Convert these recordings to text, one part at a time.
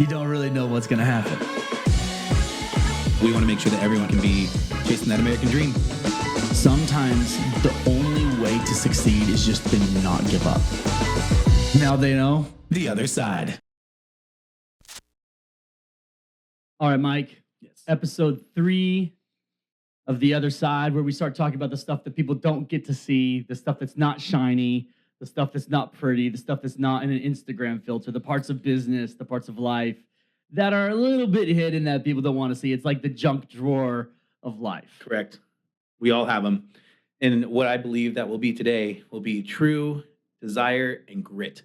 you don't really know what's going to happen. We want to make sure that everyone can be chasing that American dream. Sometimes the only way to succeed is just to not give up. Now they know the other side. All right, Mike. Yes. Episode 3 of The Other Side, where we start talking about the stuff that people don't get to see, the stuff that's not shiny, the stuff that's not pretty, the stuff that's not in an Instagram filter, the parts of business, the parts of life that are a little bit hidden that people don't want to see. It's like the junk drawer of life. Correct. We all have them. And what I believe that will be today will be true desire and grit.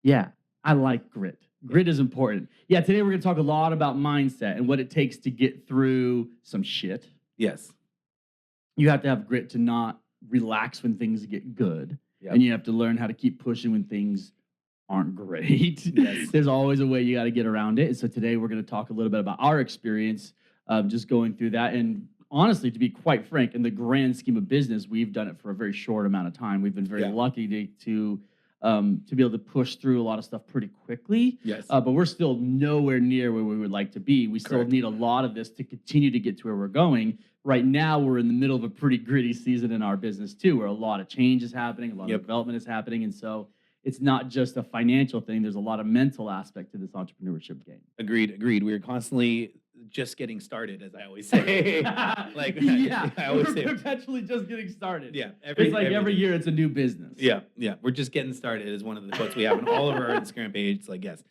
Yeah, I like grit. Grit is important. Yeah, today we're going to talk a lot about mindset and what it takes to get through some shit. Yes. You have to have grit to not relax when things get good. Yep. And you have to learn how to keep pushing when things aren't great. Yes. There's always a way you got to get around it. And so today we're going to talk a little bit about our experience just going through that. And honestly, to be quite frank, in the grand scheme of business, we've done it for a very short amount of time. We've been very lucky to be able to push through a lot of stuff pretty quickly. Yes. But we're still nowhere near where we would like to be. We still need a lot of this to continue to get to where we're going. Right now, we're in the middle of a pretty gritty season in our business, too, where a lot of change is happening, a lot of development is happening. And so it's not just a financial thing. There's a lot of mental aspect to this entrepreneurship game. Agreed. We are constantly just getting started, as I always say. Yeah, I always we're say. perpetually just getting stared. Yeah. Every year it's a new business. Yeah. We're just getting started is one of the quotes we have on all of our Instagram page. It's like, yes,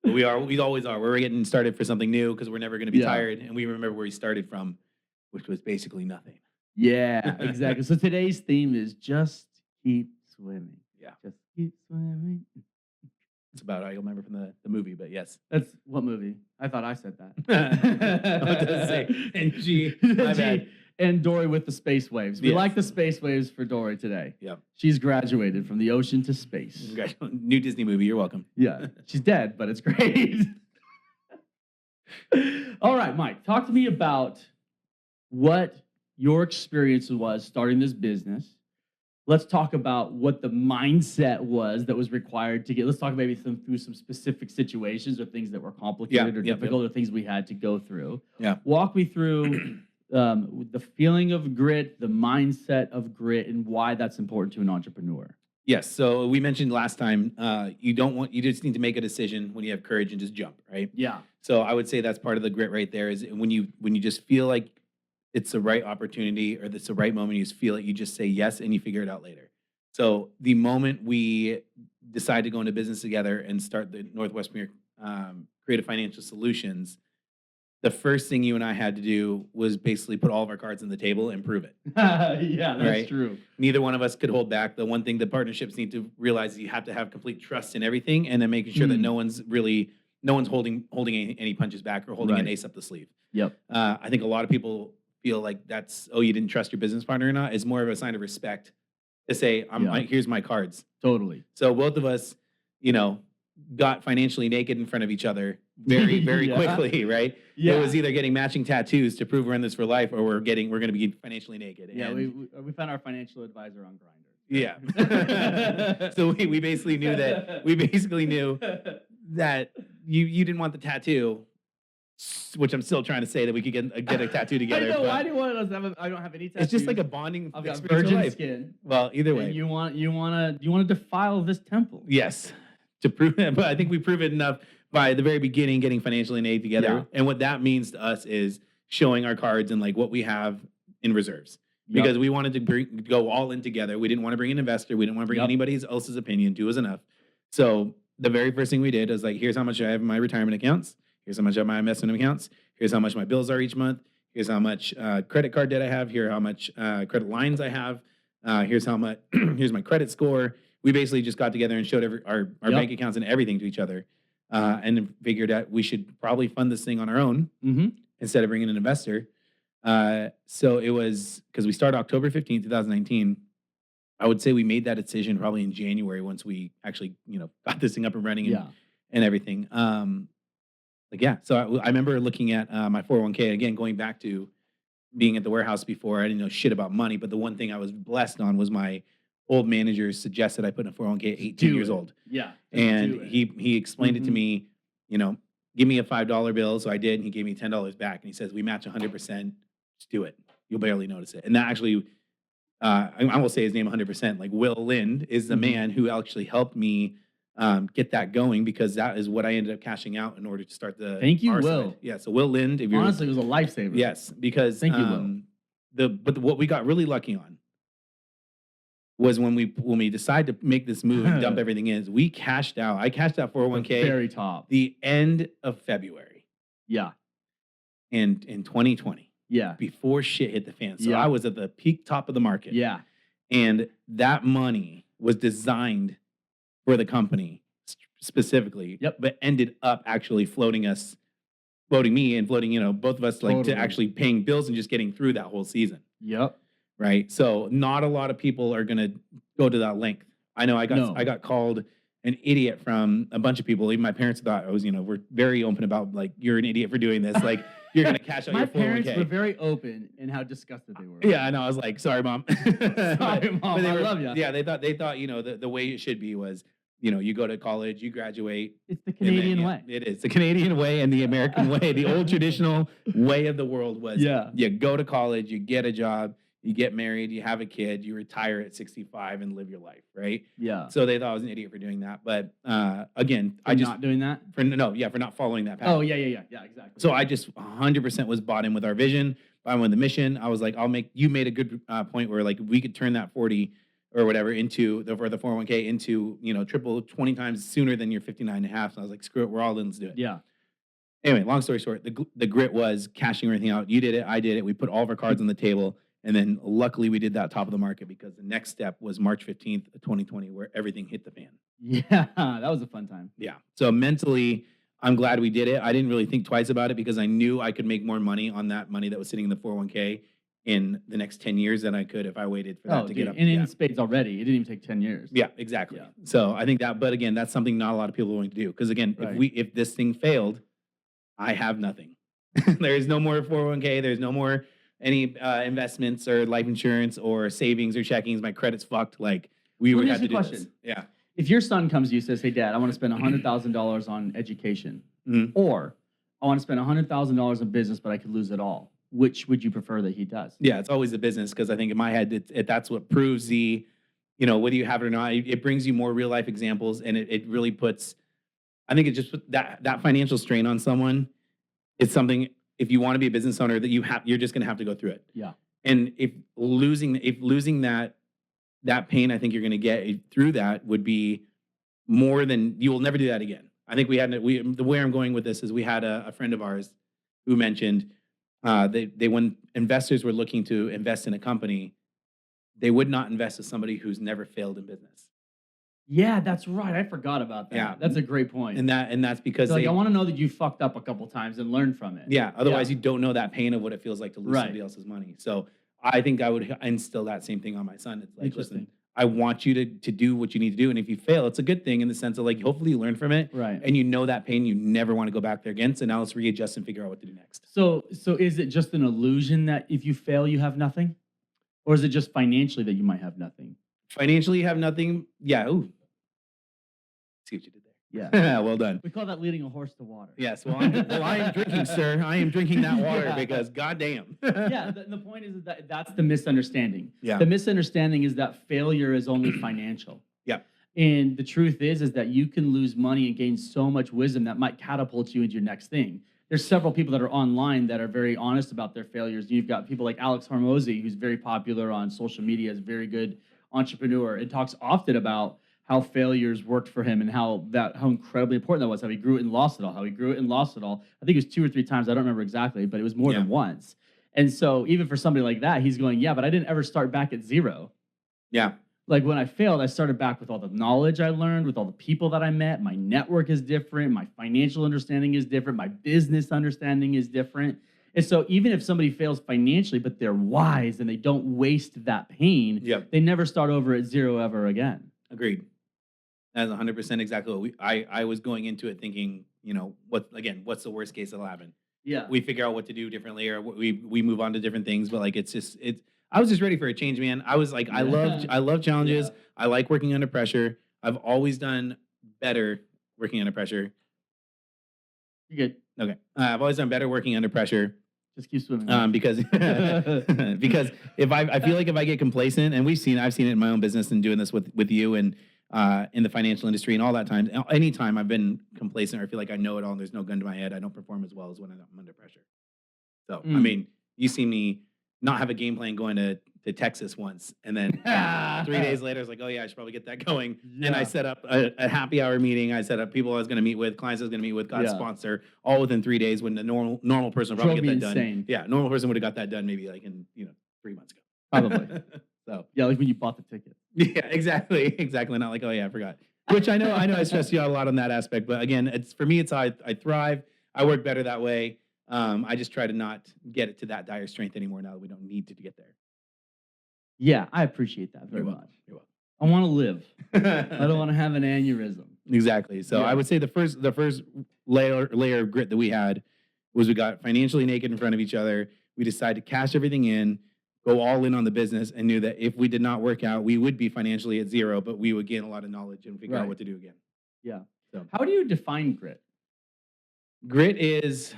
we always are. We're getting started for something new because we're never going to be tired. And we remember where we started from, which was basically nothing. Yeah, exactly. So today's theme is just keep swimming. Yeah. Just keep swimming. It's about I remember from the movie, but yes. That's what movie? I thought I said that. What does it say? And G. My bad. And Dory with the space waves. We Yes. like the space waves for Dory today. Yep. She's graduated from the ocean to space. New Disney movie. You're welcome. Yeah. She's dead, but it's great. All right, Mike, talk to me about what your experience was starting this business. Let's talk about what the mindset was that was required to get. Let's talk maybe through some specific situations or things that were complicated or difficult or things we had to go through. Yeah. Walk me through the feeling of grit, the mindset of grit, and why that's important to an entrepreneur. Yes. So we mentioned last time, you just need to make a decision when you have courage and just jump, right? Yeah. So I would say that's part of the grit right there is when you just feel like it's the right opportunity or it's the right moment, you just feel it, you just say yes and you figure it out later. So the moment we decide to go into business together and start the Northwest Premier Creative Financial Solutions, the first thing you and I had to do was basically put all of our cards on the table and prove it. Yeah, that's true. Neither one of us could hold back. The one thing that partnerships need to realize is you have to have complete trust in everything and then making sure that no one's holding any punches back or holding an ace up the sleeve. Yep. I think a lot of people feel like that's, you didn't trust your business partner or not. It's more of a sign of respect to say, here's my cards. Totally. So both of us, got financially naked in front of each other very, very quickly, right? Yeah. It was either getting matching tattoos to prove we're in this for life or we're going to be financially naked. Yeah, we found our financial advisor on Grindr. Yeah. So we basically knew that you didn't want the tattoo, which I'm still trying to say that we could get a tattoo together. I know. Why do you want us to have I don't have any tattoos. It's just like a bonding I've got experience. virgin skin. Well, either way. And you want to defile this temple. Yes. To prove it, but I think we prove it enough by the very beginning getting financially naked together. Yeah. And what that means to us is showing our cards and like what we have in reserves. Because we wanted to go all in together. We didn't want to bring an investor. We didn't want to bring anybody else's opinion. 2 was enough. So the very first thing we did was like, here's how much I have in my retirement accounts. Here's how much I have in my investment accounts. Here's how much my bills are each month. Here's how much credit card debt I have. Here how much credit lines I have. Here's how much. Here's my credit score. We basically just got together and showed our bank accounts and everything to each other, and then figured out we should probably fund this thing on our own instead of bringing an investor. So it was because we started October 15th, 2019. I would say we made that decision probably in January once we actually got this thing up and running and everything. So I remember looking at my 401k again, going back to being at the warehouse before. I didn't know shit about money, but the one thing I was blessed on was my old manager suggested I put in a 401k at 18 years old. Yeah. And he explained it to me you know, give me a $5 bill. So I did, and he gave me $10 back. And he says, we match 100%. Just do it. You'll barely notice it. And that actually, I will say his name 100%. Like Will Lind is the man who actually helped me get that going, because that is what I ended up cashing out in order to start the. Thank you, our side. Will. Yeah. So Will Lind, if you're Honestly, it was a lifesaver. yes, because Thank you, Will. What we got really lucky on was when we decided to make this move and dump everything in. We cashed out. I cashed out 401k Very top. the end of February. Yeah. And in 2020. Yeah. Before shit hit the fan. So Yeah. I was at the peak top of the market. Yeah. And that money was designed for the company specifically. Yep. But ended up actually floating me and floating, both of us like Totally. to actually paying bills and just getting through that whole season. Yep. Right. So not a lot of people are going to go to that length. I know I got called an idiot from a bunch of people. Even my parents thought I was, we're very open about like, you're an idiot for doing this. Like you're going to cash out My your 401k. parents were very open in how disgusted they were. Yeah, I know. I was like, sorry, Mom. Sorry, Mom. I love you. Yeah, they thought, the way it should be was, you go to college, you graduate. It's the Canadian way. It is the Canadian way and the American way. The old traditional way of the world was, you go to college, you get a job, you get married, you have a kid, you retire at 65 and live your life, right? Yeah. So they thought I was an idiot for doing that. But again, For not doing that? for not following that path. Oh, yeah, exactly. So I just 100% was bought in with our vision, bought in with the mission. I was like, you made a good point where like we could turn that 40 or whatever into the 401k into, triple 20 times sooner than your 59 and a half. So I was like, screw it, we're all in, let's do it. Yeah. Anyway, long story short, the grit was cashing everything out. You did it, I did it. We put all of our cards on the table. And then luckily we did that top of the market, because the next step was March 15th, 2020, where everything hit the fan. Yeah, that was a fun time. Yeah. So mentally, I'm glad we did it. I didn't really think twice about it, because I knew I could make more money on that money that was sitting in the 401k in the next 10 years than I could if I waited for that to get up. And in spades already. It didn't even take 10 years. Yeah, exactly. Yeah. So I think but again, that's something not a lot of people are willing to do. Because again, Right. if this thing failed, I have nothing. There is no more 401k. There's no more any investments or life insurance or savings or checkings. My credit's fucked. Like we would have to do this. Yeah. If your son comes to you and says, hey, Dad, I want to spend $100,000 on education, or I want to spend $100,000 in business, but I could lose it all, which would you prefer that he does? Yeah, it's always the business, because I think in my head, that's what proves whether you have it or not, it brings you more real life examples, and it really puts, I think it just put that financial strain on someone. It's something, if you want to be a business owner, that you're just going to have to go through it. Yeah. And if losing that pain, I think you're going to get through that would be more than, you will never do that again. I think the way I'm going with this is we had a friend of ours who mentioned when investors were looking to invest in a company, they would not invest in somebody who's never failed in business. Yeah, that's right. I forgot about that. Yeah. That's a great point. And that's because I want to know that you fucked up a couple times and learn from it. Yeah. Otherwise, you don't know that pain of what it feels like to lose somebody else's money. So I think I would instill that same thing on my son. It's like, listen, I want you to do what you need to do. And if you fail, it's a good thing in the sense of like, hopefully you learn from it. Right. And you know that pain, you never want to go back there again. So now let's readjust and figure out what to do next. So is it just an illusion that if you fail, you have nothing? Or is it just financially that you might have nothing? Financially, you have nothing. Yeah. Ooh. See what you did there. Yeah. Well done. We call that leading a horse to water. Yes. Well, I am drinking, sir. I am drinking that water because goddamn. Yeah. The point is that that's the misunderstanding. Yeah. The misunderstanding is that failure is only financial. Yeah. And the truth is that you can lose money and gain so much wisdom that might catapult you into your next thing. There's several people that are online that are very honest about their failures. You've got people like Alex Hormozy, who's very popular on social media, is a very good entrepreneur, and talks often about how failures worked for him and how incredibly important that was, how he grew it and lost it all, I think it was 2 or 3 times. I don't remember exactly, but it was more than once. And so even for somebody like that, he's going, yeah, but I didn't ever start back at zero. Yeah. Like when I failed, I started back with all the knowledge I learned, with all the people that I met. My network is different. My financial understanding is different. My business understanding is different. And so even if somebody fails financially, but they're wise and they don't waste that pain, they never start over at zero ever again. Agreed. That's 100% exactly what I was going into it thinking, what's the worst case that'll happen? Yeah. We figure out what to do differently, or we move on to different things. But like, I was just ready for a change, man. I was like, I love challenges. Yeah. I like working under pressure. I've always done better working under pressure. You're good. Okay. I've always done better working under pressure. Just keep swimming. man. Because because if I feel like if I get complacent, and I've seen it in my own business and doing this with you and in the financial industry and all that time. Anytime I've been complacent or I feel like I know it all and there's no gun to my head, I don't perform as well as when I'm under pressure. So I mean, you see me not have a game plan going to Texas once, and then 3 days later, it's like, oh yeah, I should probably get that going. Yeah. And I set up a happy hour meeting. I set up people I was going to meet with, clients I was going to meet with, got a sponsor, all within 3 days. When the normal person would probably get that insane. done. Yeah, normal person would have got that done maybe like in 3 months ago. Probably. So Yeah, like when you bought the ticket. yeah, exactly. Not like, oh yeah, I forgot. Which I know I stress you out a lot on that aspect. But again, it's for me, it's how I thrive. I work better that way. I just try to not get it to that dire strength anymore now that we don't need to get there. Yeah, I appreciate that very much. You're welcome. I want to live. I don't want to have an aneurysm. Exactly. So Yeah. I would say the first layer of grit that we had was we got financially naked in front of each other. We decided to cash everything in, go all in on the business, and knew that if we did not work out, we would be financially at zero, but we would gain a lot of knowledge and figure out Right. what to do again. Yeah. So How do you define grit? grit is,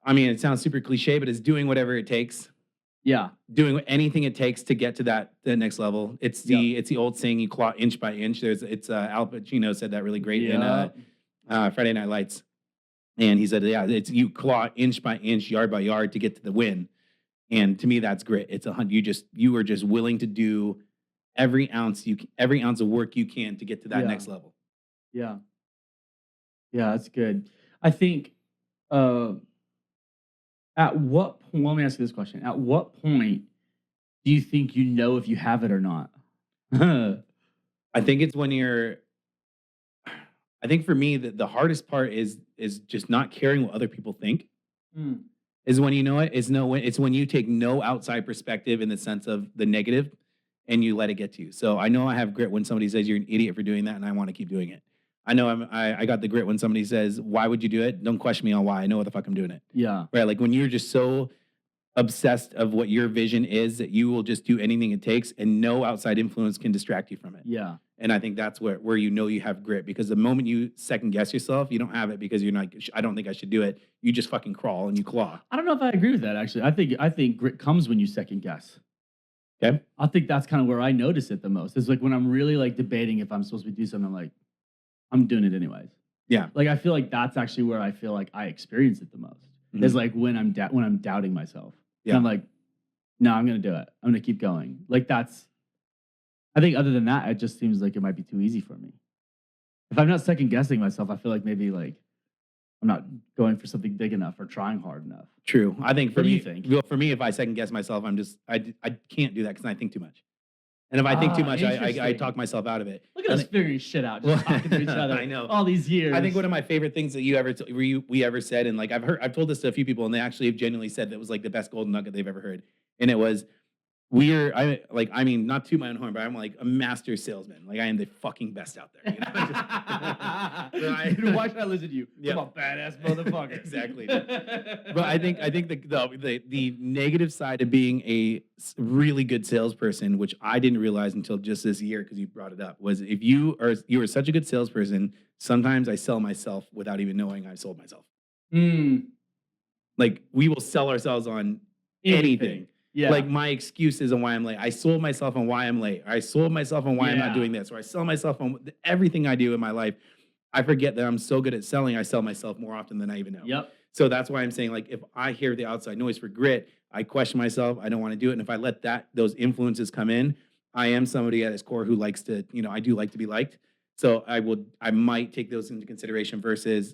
I mean, it sounds super cliche, but it's doing whatever it takes. Yeah. Doing anything it takes to get to the next level. It's the old saying, you claw inch by inch. Al Pacino said that really great in Friday Night Lights, and he said, yeah, it's you claw inch by inch, yard by yard to get to the win. And to me, that's grit. It's you are just willing to do every ounce of work you can to get to that next level. Yeah. Yeah, that's good. I think at what point, let me ask you this question. At what point do you think you know if you have it or not? I think it's when I think for me the hardest part is just not caring what other people think. Is when you know it. It's when you take no outside perspective in the sense of the negative and you let it get to you. So I know I have grit when somebody says you're an idiot for doing that and I want to keep doing it. I know I got the grit when somebody says, why would you do it? Don't question me on why. I know what the fuck I'm doing it. Yeah. Right? Like when you're just so obsessed of what your vision is that you will just do anything it takes and no outside influence can distract you from it. Yeah. And I think that's where you know you have grit, because the moment you second guess yourself, you don't have it because you're not, I don't think I should do it. You just fucking crawl and you claw. I don't know if I agree with that, actually. I think grit comes when you second guess. Okay. I think that's kind of where I notice it the most. It's like when I'm really like debating if I'm supposed to do something, I'm like, I'm doing it anyways. Yeah. Like I feel like that's actually where I feel like I experience it the most. Mhm. Is like when I'm doubting myself. Yeah. And I'm like, no, I'm gonna do it. I'm gonna keep going. Like that's. I think other than that, it just seems like it might be too easy for me. If I'm not second guessing myself, I feel like maybe like I'm not going for something big enough or trying hard enough. True. I think for What do me, you think? well, for me, if I second guess myself, I can't do that because I think too much. And if I think too much, I interesting. talk myself out of it. Look at us figuring shit out, Well, just talking to each other. I know. All these years. I think one of my favorite things that you ever we ever said, and like I've told this to a few people, and they actually have genuinely said that was like the best golden nugget they've ever heard. And it was, I mean, not to my own horn, but I'm like a master salesman. Like I am the fucking best out there. You know? Dude, why should I listen to you? Yeah. I'm a badass motherfucker. Exactly. But I think the negative side of being a really good salesperson, which I didn't realize until just this year because you brought it up, was if you are such a good salesperson, sometimes I sell myself without even knowing I've sold myself. Like we will sell ourselves on anything. Yeah. Like my excuses on why I'm late. I sold myself on why I'm late. I sold myself on why I'm not doing this. Or I sell myself on everything I do in my life. I forget that I'm so good at selling. I sell myself more often than I even know. Yep. So that's why I'm saying, like, if I hear the outside noise for grit, I question myself. I don't want to do it. And if I let those influences come in, I am somebody at its core who likes to, I do like to be liked. So I might take those into consideration versus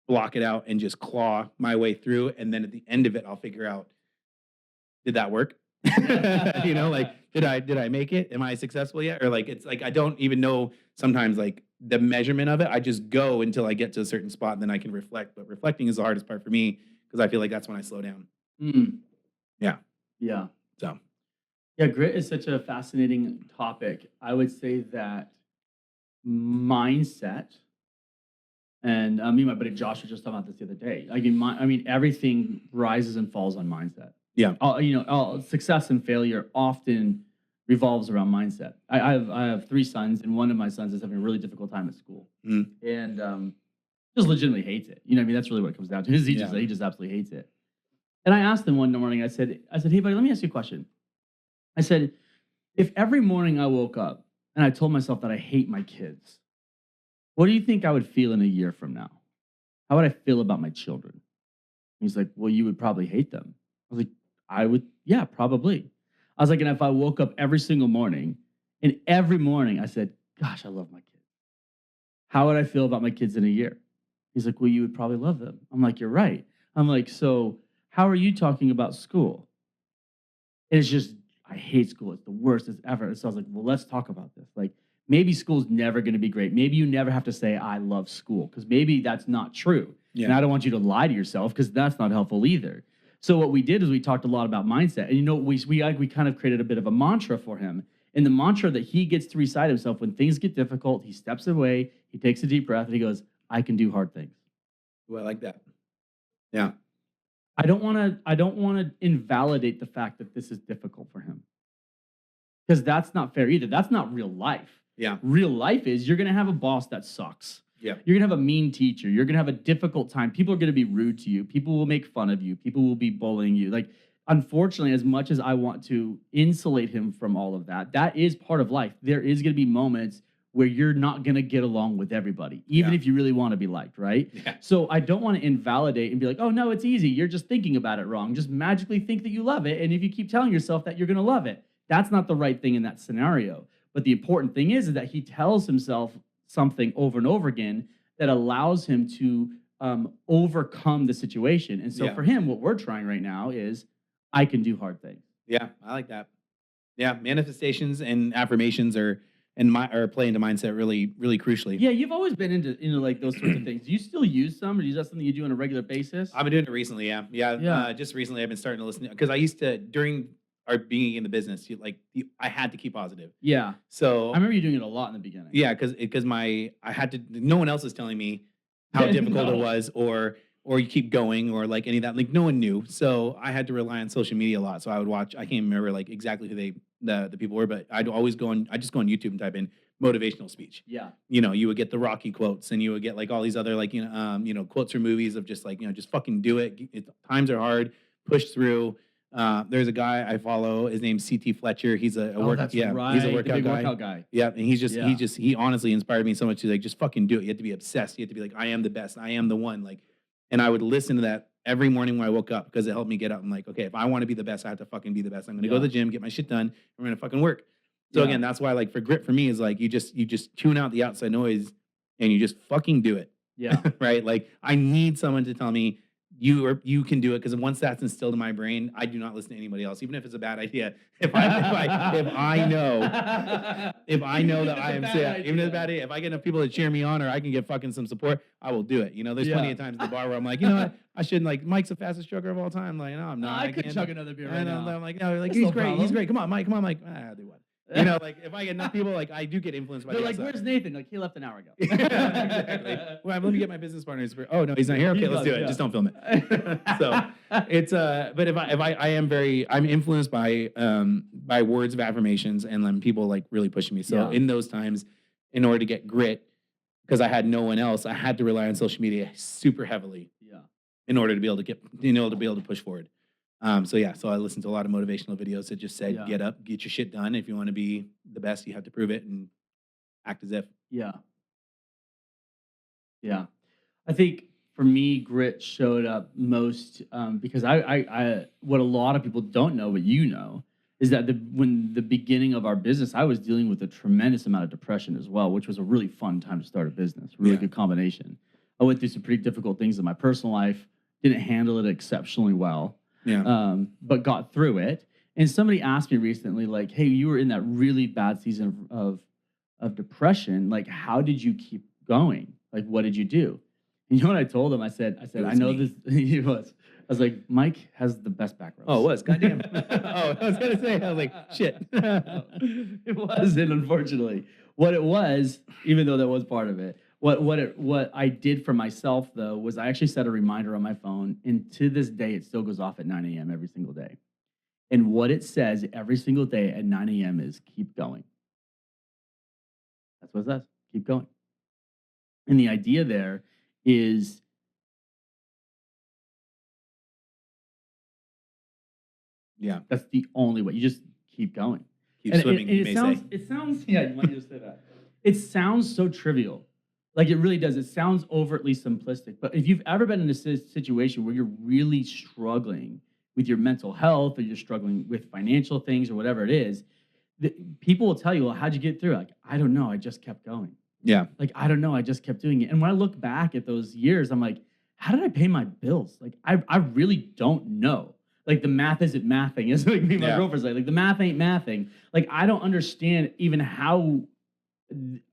block it out and just claw my way through. And then at the end of it, I'll figure out, did that work? Like, did I make it? Am I successful yet? Or like, it's like, I don't even know sometimes like the measurement of it. I just go until I get to a certain spot and then I can reflect. But reflecting is the hardest part for me because I feel like that's when I slow down. Yeah. Yeah. So. Yeah, grit is such a fascinating topic. I would say that mindset, and me and my buddy Josh were just talking about this the other day. I mean, everything rises and falls on mindset. Yeah. All success and failure often revolves around mindset. I have 3 sons, and one of my sons is having a really difficult time at school. And just legitimately hates it. You know what I mean? That's really what it comes down to. Is he just absolutely hates it. And I asked him one morning, I said, hey buddy, let me ask you a question. I said, if every morning I woke up and I told myself that I hate my kids, what do you think I would feel in a year from now? How would I feel about my children? He's like, well, you would probably hate them. I was like, I would, yeah, probably. I was like, and if I woke up every single morning and every morning I said, gosh, I love my kids, how would I feel about my kids in a year? He's like, well, you would probably love them. I'm like, you're right. I'm like, so how are you talking about school? And it's just, I hate school. It's the worst it's ever. So I was like, well, let's talk about this. Like, maybe school's never going to be great. Maybe you never have to say, I love school, because maybe that's not true. Yeah. And I don't want you to lie to yourself, because that's not helpful either. So what we did is we talked a lot about mindset. And, you know, we kind of created a bit of a mantra for him. And the mantra that he gets to recite himself when things get difficult, he steps away, he takes a deep breath, and he goes, I can do hard things. Well, I like that. Yeah. I don't want to invalidate the fact that this is difficult for him, because that's not fair either. That's not real life. Yeah. Real life is you're going to have a boss that sucks. Yeah. You're going to have a mean teacher. You're going to have a difficult time. People are going to be rude to you. People will make fun of you. People will be bullying you. Like, unfortunately, as much as I want to insulate him from all of that, that is part of life. There is going to be moments where you're not going to get along with everybody, even if you really want to be liked, right? Yeah. So I don't want to invalidate and be like, oh, no, it's easy. You're just thinking about it wrong. Just magically think that you love it. And if you keep telling yourself that, you're going to love it. That's not the right thing in that scenario. But the important thing is that he tells himself something over and over again that allows him to overcome the situation. And so for him, what we're trying right now is, I can do hard things. Yeah, I like that. Yeah, manifestations and affirmations are play into mindset really, really crucially. Yeah, you've always been into like those sorts of things. Do you still use some, or is that something you do on a regular basis? I've been doing it recently. Yeah. Just recently, I've been starting to listen because I used to during our being in the business, I had to keep positive. Yeah. So I remember you doing it a lot in the beginning. Yeah, because I had to. No one else was telling me how difficult it was, or you keep going, or like any of that. Like no one knew, so I had to rely on social media a lot. So I would watch. I can't remember like exactly who the people were, but I'd always go on. I just go on YouTube and type in motivational speech. Yeah. You know, you would get the Rocky quotes, and you would get like all these other like quotes from movies of just like just fucking do it. Times are hard. Push through. There's a guy I follow. His name's CT Fletcher. He's a workout guy. Yeah, and he honestly inspired me so much to like just fucking do it. You have to be obsessed. You have to be like, I am the best. I am the one. Like, and I would listen to that every morning when I woke up because it helped me get up. I'm like, okay, if I want to be the best, I have to fucking be the best. I'm gonna go to the gym, get my shit done. I'm gonna fucking work. So again, that's why like for grit for me is like you just tune out the outside noise and you just fucking do it. Yeah. Right. Like I need someone to tell me you can do it, because once that's instilled in my brain, I do not listen to anybody else, even if it's a bad idea. If I know that I am sick, even if it's a bad idea, if I get enough people to cheer me on, or I can get fucking some support, I will do it. You know, there's plenty of times at the bar where I'm like, you know what, I shouldn't, like Mike's the fastest chugger of all time. I'm like, no, I'm not. I could chug another beer right now. I'm like, no, like he's great, he's great. Come on, Mike. Come on, Mike. I'll do what. You know, like if I get enough people, like I do get influenced by. They're like, "Where's Nathan?" Like he left an hour ago. Exactly. Well, let me get my business partners. Oh no, he's not here. Okay, let's do it. Just don't film it. So it's but if I'm influenced by words of affirmations, and then people like really pushing me. So in those times, in order to get grit, because I had no one else, I had to rely on social media super heavily. Yeah. In order to be able to push forward. So I listened to a lot of motivational videos that just said, get up, get your shit done. If you want to be the best, you have to prove it and act as if. Yeah. Yeah. I think for me, grit showed up most because I what a lot of people don't know, but you know, is that when the beginning of our business, I was dealing with a tremendous amount of depression as well, which was a really fun time to start a business. Really good combination. I went through some pretty difficult things in my personal life, didn't handle it exceptionally well. Yeah. But got through it. And somebody asked me recently, like, hey, you were in that really bad season of depression. Like, how did you keep going? Like, what did you do? And you know what I told him? I said, I know this. He was. I was like, Mike has the best back rubs. Oh, it was. Goddamn. I was going to say, I was like, shit. It wasn't, unfortunately. What it was, even though that was part of it, what I did for myself, though, was I actually set a reminder on my phone, and to this day, it still goes off at 9 a.m. every single day. And what it says every single day at 9 a.m. is keep going. That's what it says. Keep going. And the idea there is Yeah. that's the only way. You just keep going. Keep And swimming, you may say. it sounds, yeah, you might just say that. It sounds so trivial. Like it really does. It sounds overtly simplistic. But if you've ever been in a situation where you're really struggling with your mental health or you're struggling with financial things or whatever it is, people will tell you, well, how'd you get through it? Like, I don't know. I just kept going. Yeah. Like, I don't know. I just kept doing it. And when I look back at those years, I'm like, how did I pay my bills? Like, I really don't know. Like, the math isn't mathing, is like me and my girlfriend's like the math ain't mathing. Like, I don't understand even how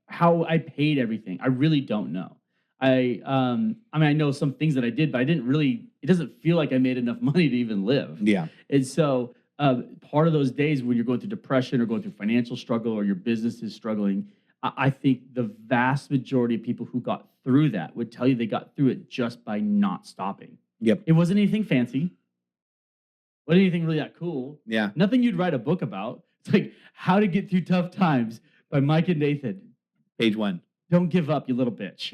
I paid everything. I really don't know. I mean, I know some things that I did, but I didn't really, it doesn't feel like I made enough money to even live. Yeah. And so part of those days when you're going through depression or going through financial struggle or your business is struggling, I think the vast majority of people who got through that would tell you they got through it just by not stopping. Yep. It wasn't anything fancy. Wasn't anything really that cool. Yeah. Nothing you'd write a book about. It's like How to Get Through Tough Times by Mike and Nathan. Page 1. Don't give up, you little bitch.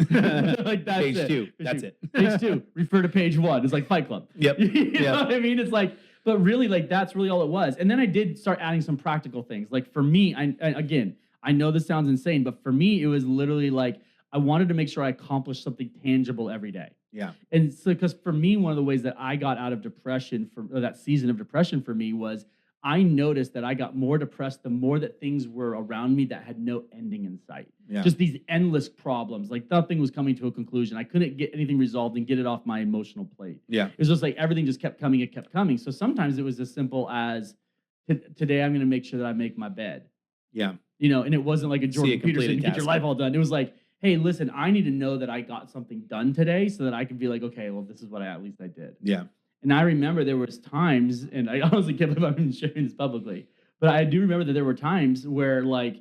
Like that's Page it. 2. That's it. Page 2. Refer to page 1. It's like Fight Club. Yep. You know what I mean? It's like, but really, like that's really all it was. And then I did start adding some practical things. Like for me, I know this sounds insane, but for me, it was literally like I wanted to make sure I accomplished something tangible every day. Yeah. And so, because for me, one of the ways that I got out of depression or that season of depression for me was I noticed that I got more depressed the more that things were around me that had no ending in sight. Yeah. Just these endless problems. Like nothing was coming to a conclusion. I couldn't get anything resolved and get it off my emotional plate. Yeah. It was just like everything just kept coming. It kept coming. So sometimes it was as simple as today I'm going to make sure that I make my bed. Yeah. You know, and it wasn't like a Jordan Peterson, get your task. life all done. It was like, hey, listen, I need to know that I got something done today so that I can be like, okay, well, this is what at least I did. Yeah. And I remember there was times, and I honestly can't believe I'm sharing this publicly, but I do remember that there were times where, like,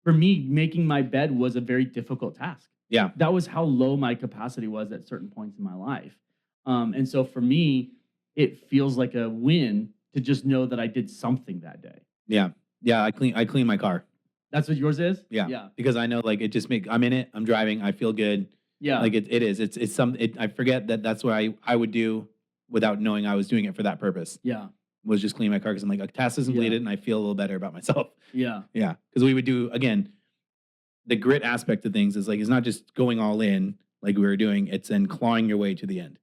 for me, making my bed was a very difficult task. Yeah. That was how low my capacity was at certain points in my life. And so for me, it feels like a win to just know that I did something that day. Yeah. Yeah. I clean my car. That's what yours is? Yeah. Yeah. Because I know like it just I'm in it. I'm driving. I feel good. Yeah. Like it is. I forget that's what I would do without knowing I was doing it for that purpose. Yeah. Was just clean my car because I'm like, a task is completed and I feel a little better about myself. Yeah. Yeah. Because we would do, again, the grit aspect of things is like, it's not just going all in like we were doing, it's then clawing your way to the end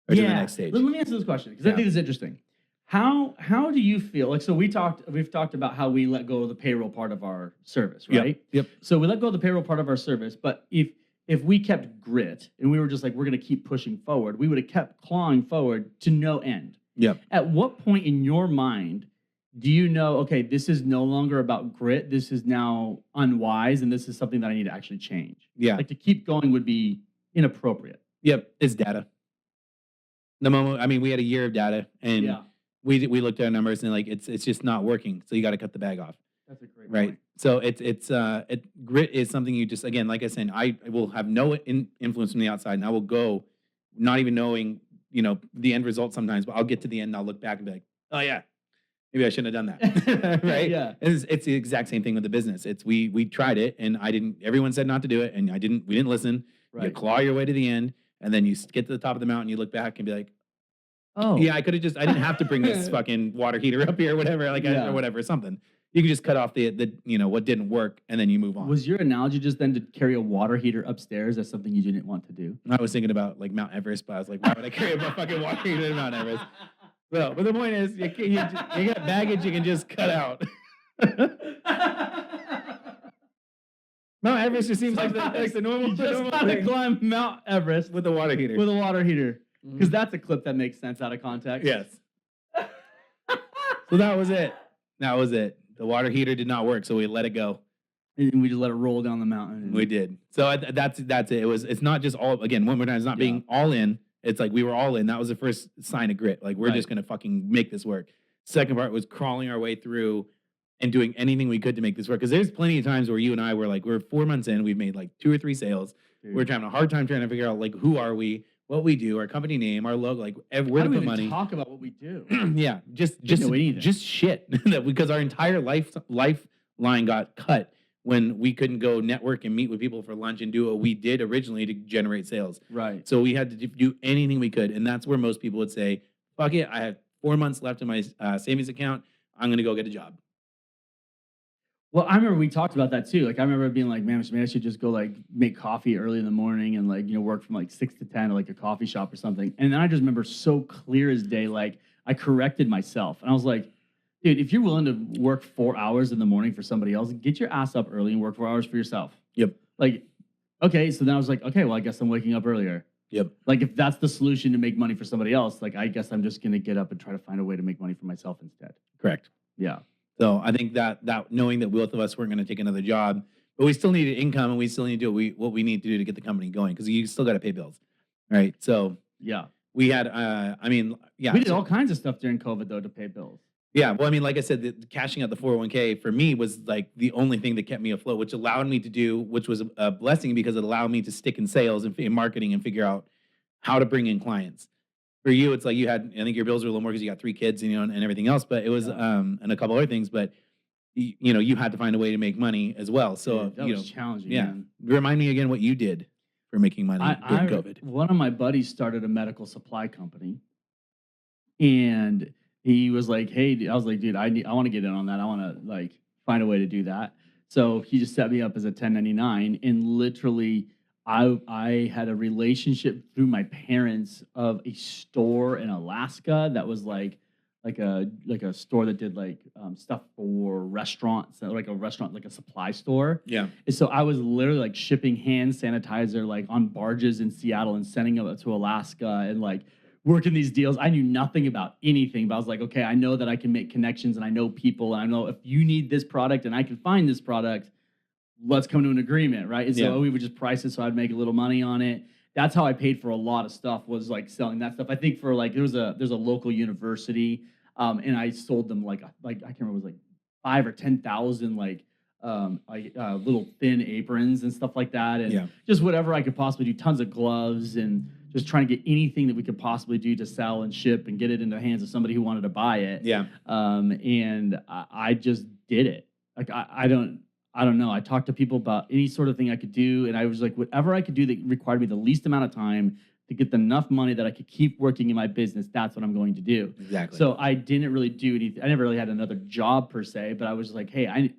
or to the next stage. Let me answer this question because I think it's interesting. How do you feel? Like, so we've talked about how we let go of the payroll part of our service, right? Yep. So we let go of the payroll part of our service, but if we kept grit and we were just like, we're going to keep pushing forward, we would have kept clawing forward to no end. Yep. At what point in your mind do you know, okay, this is no longer about grit, this is now unwise, and this is something that I need to actually change? Yeah. Like to keep going would be inappropriate. Yep. It's data. The moment, I mean, we had a year of data and we looked at our numbers and like, it's just not working. So you got to cut the bag off. That's a great right. point. So grit is something you just, again, like I said, I will have no influence from the outside and I will go not even knowing, the end result sometimes, but I'll get to the end and I'll look back and be like, oh yeah, maybe I shouldn't have done that. Right. Yeah. It's the exact same thing with the business. We tried it and everyone said not to do it. And we didn't listen. Right. You claw your way to the end and then you get to the top of the mountain, you look back and be like, oh yeah, I didn't have to bring this fucking water heater up here or whatever, or whatever, something. You can just cut off the what didn't work and then you move on. Was your analogy just then to carry a water heater upstairs as something you didn't want to do? I was thinking about like Mount Everest, but I was like, why would I carry a fucking water heater to Mount Everest? Well, but the point is, you got baggage you can just cut out. Mount Everest just seems like the normal. You just gotta climb Mount Everest with a water heater. With a water heater, because that's a clip that makes sense out of context. Yes. So that was it. That was it. The water heater did not work, so we let it go. And we just let it roll down the mountain. We did. So that's it. It's not just all, again, one more time, it's not being all in. It's like we were all in. That was the first sign of grit. Like we're just going to fucking make this work. Second part was crawling our way through and doing anything we could to make this work. Because there's plenty of times where you and I were like, we're 4 months in, we've made like 2 or 3 sales. Dude. We're having a hard time trying to figure out like who are we, what we do, our company name, our logo, like where to put money. Talk about what we do. Yeah, just shit. Because our entire lifeline got cut when we couldn't go network and meet with people for lunch and do what we did originally to generate sales. Right. So we had to do anything we could. And that's where most people would say, fuck it, I have 4 months left in my savings account. I'm going to go get a job. Well, I remember we talked about that too. Like, I remember being like, man, maybe I should just go like make coffee early in the morning and like, work from like 6 to 10 at like a coffee shop or something. And then I just remember so clear as day, like I corrected myself and I was like, dude, if you're willing to work 4 hours in the morning for somebody else, get your ass up early and work 4 hours for yourself. Yep. Like, okay. So then I was like, okay, well, I guess I'm waking up earlier. Yep. Like, if that's the solution to make money for somebody else, like, I guess I'm just going to get up and try to find a way to make money for myself instead. Correct. Yeah. So I think that knowing that both of us weren't going to take another job, but we still needed income and we still need to do what we need to do to get the company going because you still got to pay bills, right? So yeah, we had, we did all kinds of stuff during COVID though to pay bills. Yeah, well, I mean, like I said, cashing out the 401k for me was like the only thing that kept me afloat, which allowed me to do, which was a blessing because it allowed me to stick in sales and in marketing and figure out how to bring in clients. For you, it's like you had, I think your bills were a little more because you got 3 kids, and everything else. But it was, and a couple other things. But you had to find a way to make money as well. So that was challenging. Yeah, man. Remind me again what you did for making money during COVID. One of my buddies started a medical supply company, and he was like, "Hey," I was like, "Dude, I want to get in on that. I want to like find a way to do that." So he just set me up as a 1099, and literally, I had a relationship through my parents of a store in Alaska that was like a store that did like stuff for restaurants, like a restaurant, like a supply store. Yeah. And so I was literally like shipping hand sanitizer like on barges in Seattle and sending it to Alaska and like working these deals. I knew nothing about anything, but I was like, okay, I know that I can make connections and I know people and I know if you need this product and I can find this product, let's come to an agreement, right? And so we would just price it so I'd make a little money on it. That's how I paid for a lot of stuff, was like selling that stuff. I think for like there's a local university, and I sold them like I can't remember, it was like 5 or 10,000 little thin aprons and stuff like that, and just whatever I could possibly do. Tons of gloves and just trying to get anything that we could possibly do to sell and ship and get it into the hands of somebody who wanted to buy it. Yeah. And I just did it. Like I don't know. I talked to people about any sort of thing I could do. And I was like, whatever I could do that required me the least amount of time to get enough money that I could keep working in my business, that's what I'm going to do. Exactly. So I didn't really do anything. I never really had another job per se, but I was like, hey,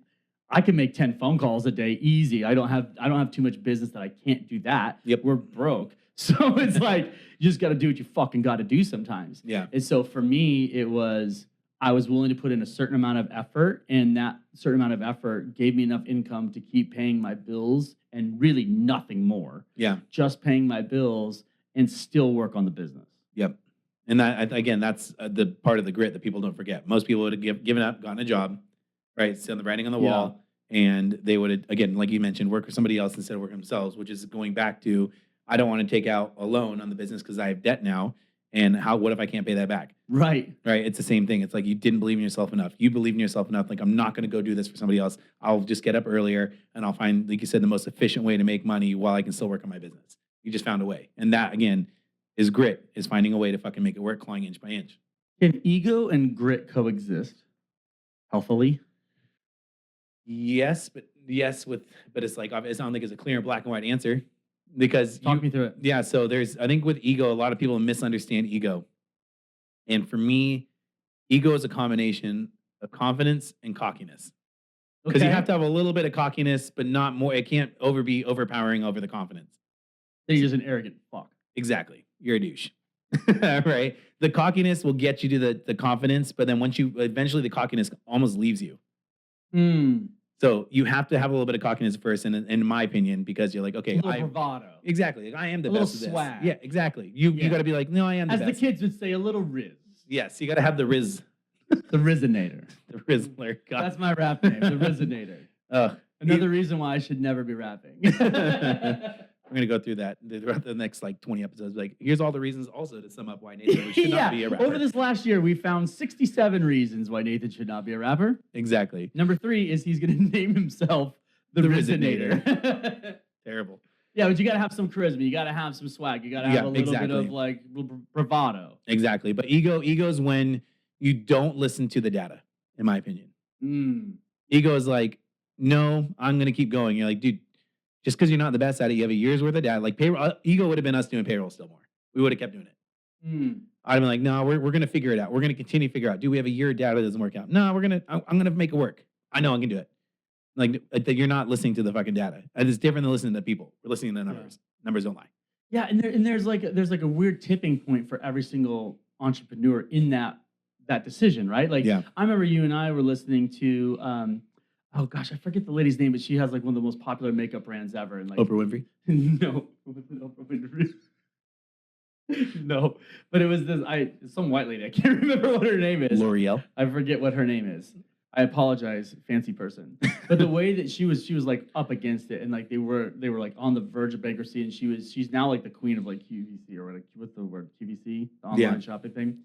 I can make 10 phone calls a day easy. I don't have too much business that I can't do that. Yep. We're broke. So it's like, you just got to do what you fucking got to do sometimes. Yeah. And so for me, it was, I was willing to put in a certain amount of effort, and that certain amount of effort gave me enough income to keep paying my bills and really nothing more. Yeah. Just paying my bills and still work on the business. Yep. And that, again, that's the part of the grit that people don't forget. Most people would have given up, gotten a job, right? Seen the writing on the wall, and they would have, again, like you mentioned, work for somebody else instead of working themselves, which is going back to, I don't want to take out a loan on the business because I have debt now. And what if I can't pay that back? Right. Right. It's the same thing. It's like you didn't believe in yourself enough. You believe in yourself enough. Like, I'm not going to go do this for somebody else. I'll just get up earlier and I'll find, like you said, the most efficient way to make money while I can still work on my business. You just found a way. And that, again, is grit, is finding a way to fucking make it work, clawing inch by inch. Can ego and grit coexist healthily? Yes, but it's like, I don't think it's a clear and black and white answer. Because talk me through it. Yeah, so I think with ego, a lot of people misunderstand ego. And for me, ego is a combination of confidence and cockiness. Because you have to have a little bit of cockiness, but not more. It can't be overpowering over the confidence. Then you're just an arrogant fuck. Exactly. You're a douche. Right? The cockiness will get you to the confidence, but then eventually the cockiness almost leaves you. So you have to have a little bit of cockiness first, in my opinion, because you're like, okay, a little bravado. Exactly. I am the best of this. Swag. Yeah, exactly. You got to be like, no, I am the best. As the kids would say, a little riz. Yes, you got to have the riz. The Rizinator. The Rizzler. God. That's my rap name, the Rizinator. Another reason why I should never be rapping. We're going to go through that throughout the next 20 episodes. Like, here's all the reasons also to sum up why Nathan should not be a rapper. Over this last year, we found 67 reasons why Nathan should not be a rapper. Exactly. Number 3 is he's going to name himself the Rizinator. Terrible. Yeah, but you got to have some charisma. You got to have some swag. You got to have a little bit of bravado. Exactly. But ego is when you don't listen to the data, in my opinion. Ego is like, no, I'm going to keep going. You're like, dude, just because you're not the best at it, you have a year's worth of data. Like payroll, ego would have been us doing payroll still more. We would have kept doing it. I'd have been like, no, we're going to figure it out. We're going to continue to figure out. Do we have a year of data that doesn't work out? No, I'm going to make it work. I know I can do it. Like that you're not listening to the fucking data. And it's different than listening to people. We're listening to numbers. Yeah. Numbers don't lie. Yeah, and there's like a weird tipping point for every single entrepreneur in that decision, right? Like, yeah. I remember you and I were listening to, oh gosh, I forget the lady's name, but she has like one of the most popular makeup brands ever. And like Oprah Winfrey? No, Oprah Winfrey. No, but it was some white lady. I can't remember what her name is. L'Oreal. I forget what her name is. I apologize, fancy person. But the way that she was like up against it, and like they were like on the verge of bankruptcy, and she's now like the queen of like QVC, or like what's the word, QVC, the online shopping thing.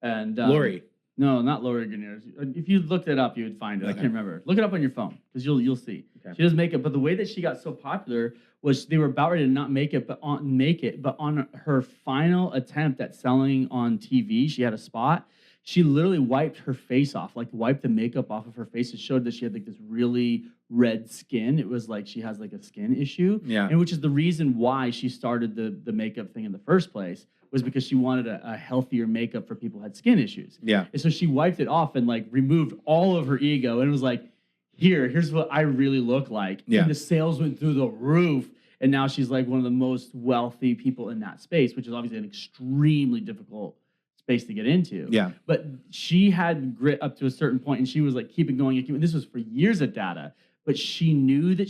And Lori. No, not Lori Greiner. If you looked it up, you would find it. Okay. I can't remember. Look it up on your phone because you'll see. Okay. She does makeup, but the way that she got so popular was they were about ready to not make it, but on her final attempt at selling on TV, she had a spot. She literally wiped her face off, like wiped the makeup off of her face. It showed that she had like this really red skin. It was like she has like a skin issue. Yeah. And which is the reason why she started the makeup thing in the first place, was because she wanted a healthier makeup for people who had skin issues. Yeah. And so she wiped it off and like removed all of her ego and was like, here's what I really look like. Yeah. And the sales went through the roof. And now she's like one of the most wealthy people in that space, which is obviously an extremely difficult space to get into. Yeah. But she had grit up to a certain point, and she was like keeping going. And this was for years of data, but she knew that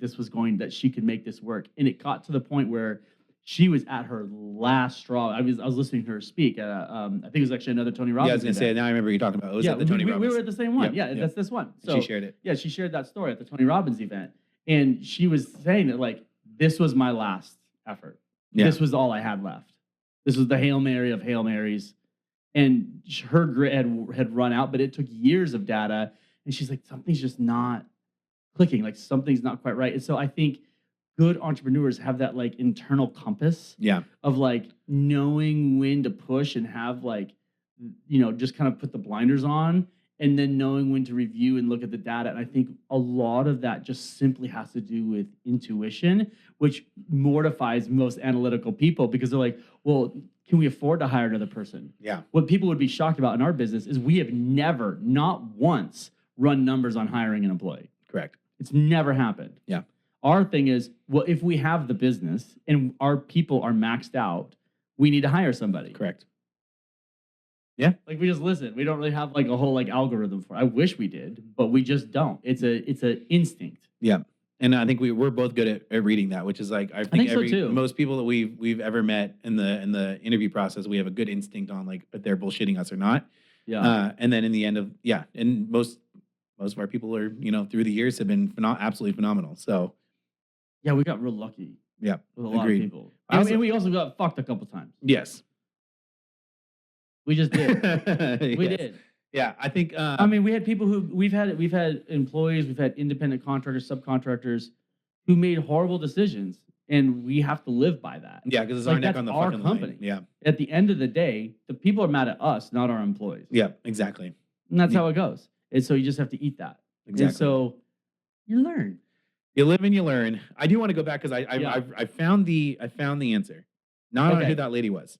this was that she could make this work. And it got to the point where she was at her last straw. I was listening to her speak at I think it was actually another Tony Robbins. Yeah, I was gonna say. Now I remember you talking about. It was at the Tony Robbins. We were at the same one. Yep. That's this one. So she shared it. Yeah, she shared that story at the Tony Robbins event, and she was saying that like this was my last effort. Yeah. This was all I had left. This was the Hail Mary of Hail Marys, and her grit had run out. But it took years of data, and she's like, something's just not clicking. Like something's not quite right. And so I think good entrepreneurs have that like internal compass of like knowing when to push and have like, just kind of put the blinders on, and then knowing when to review and look at the data. And I think a lot of that just simply has to do with intuition, which mortifies most analytical people because they're like, well, can we afford to hire another person? Yeah. What people would be shocked about in our business is we have never, not once, run numbers on hiring an employee. Correct. It's never happened. Yeah. Our thing is, well, if we have the business and our people are maxed out, we need to hire somebody. Correct. Yeah. Like we just listen. We don't really have like a whole like algorithm for it. I wish we did, but we just don't. It's an instinct. Yeah. And I think we're both good at reading that, which is like I think so too. Most people that we've ever met in the interview process, we have a good instinct on like if they're bullshitting us or not. Yeah. And then in the end of and most of our people are through the years have been absolutely phenomenal. So yeah, we got real lucky. Yeah, with a lot of people, and we also got fucked a couple times. Yes, we just did. We did. Yeah, I think. I mean, we had people who we've had employees, we've had independent contractors, subcontractors, who made horrible decisions, and we have to live by that. Yeah, because it's like, our neck on the fucking company. Line. Yeah. At the end of the day, the people are mad at us, not our employees. Yeah, exactly. And that's how it goes. And so you just have to eat that. Exactly. And so you learn. You live and you learn. I do want to go back because I found the answer, not on who that lady was,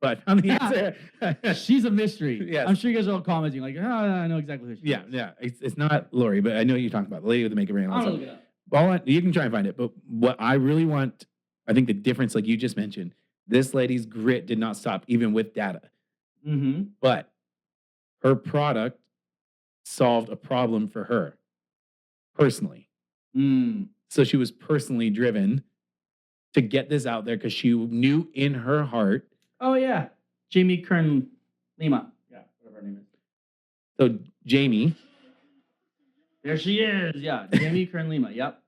but I found the answer. She's a mystery. Yes. I'm sure you guys are all commenting like, I know exactly who she is. Yeah. It's not Lori, but I know what you're talking about, the lady with the makeup ring. I'll look it up. You can try and find it, but what I really want, I think the difference, like you just mentioned, this lady's grit did not stop even with data, but her product solved a problem for her personally. So she was personally driven to get this out there because she knew in her heart. Oh, yeah. Jamie Kern Lima. Yeah, whatever her name is. So Jamie. There she is. Yeah, Jamie Kern Lima. Yep.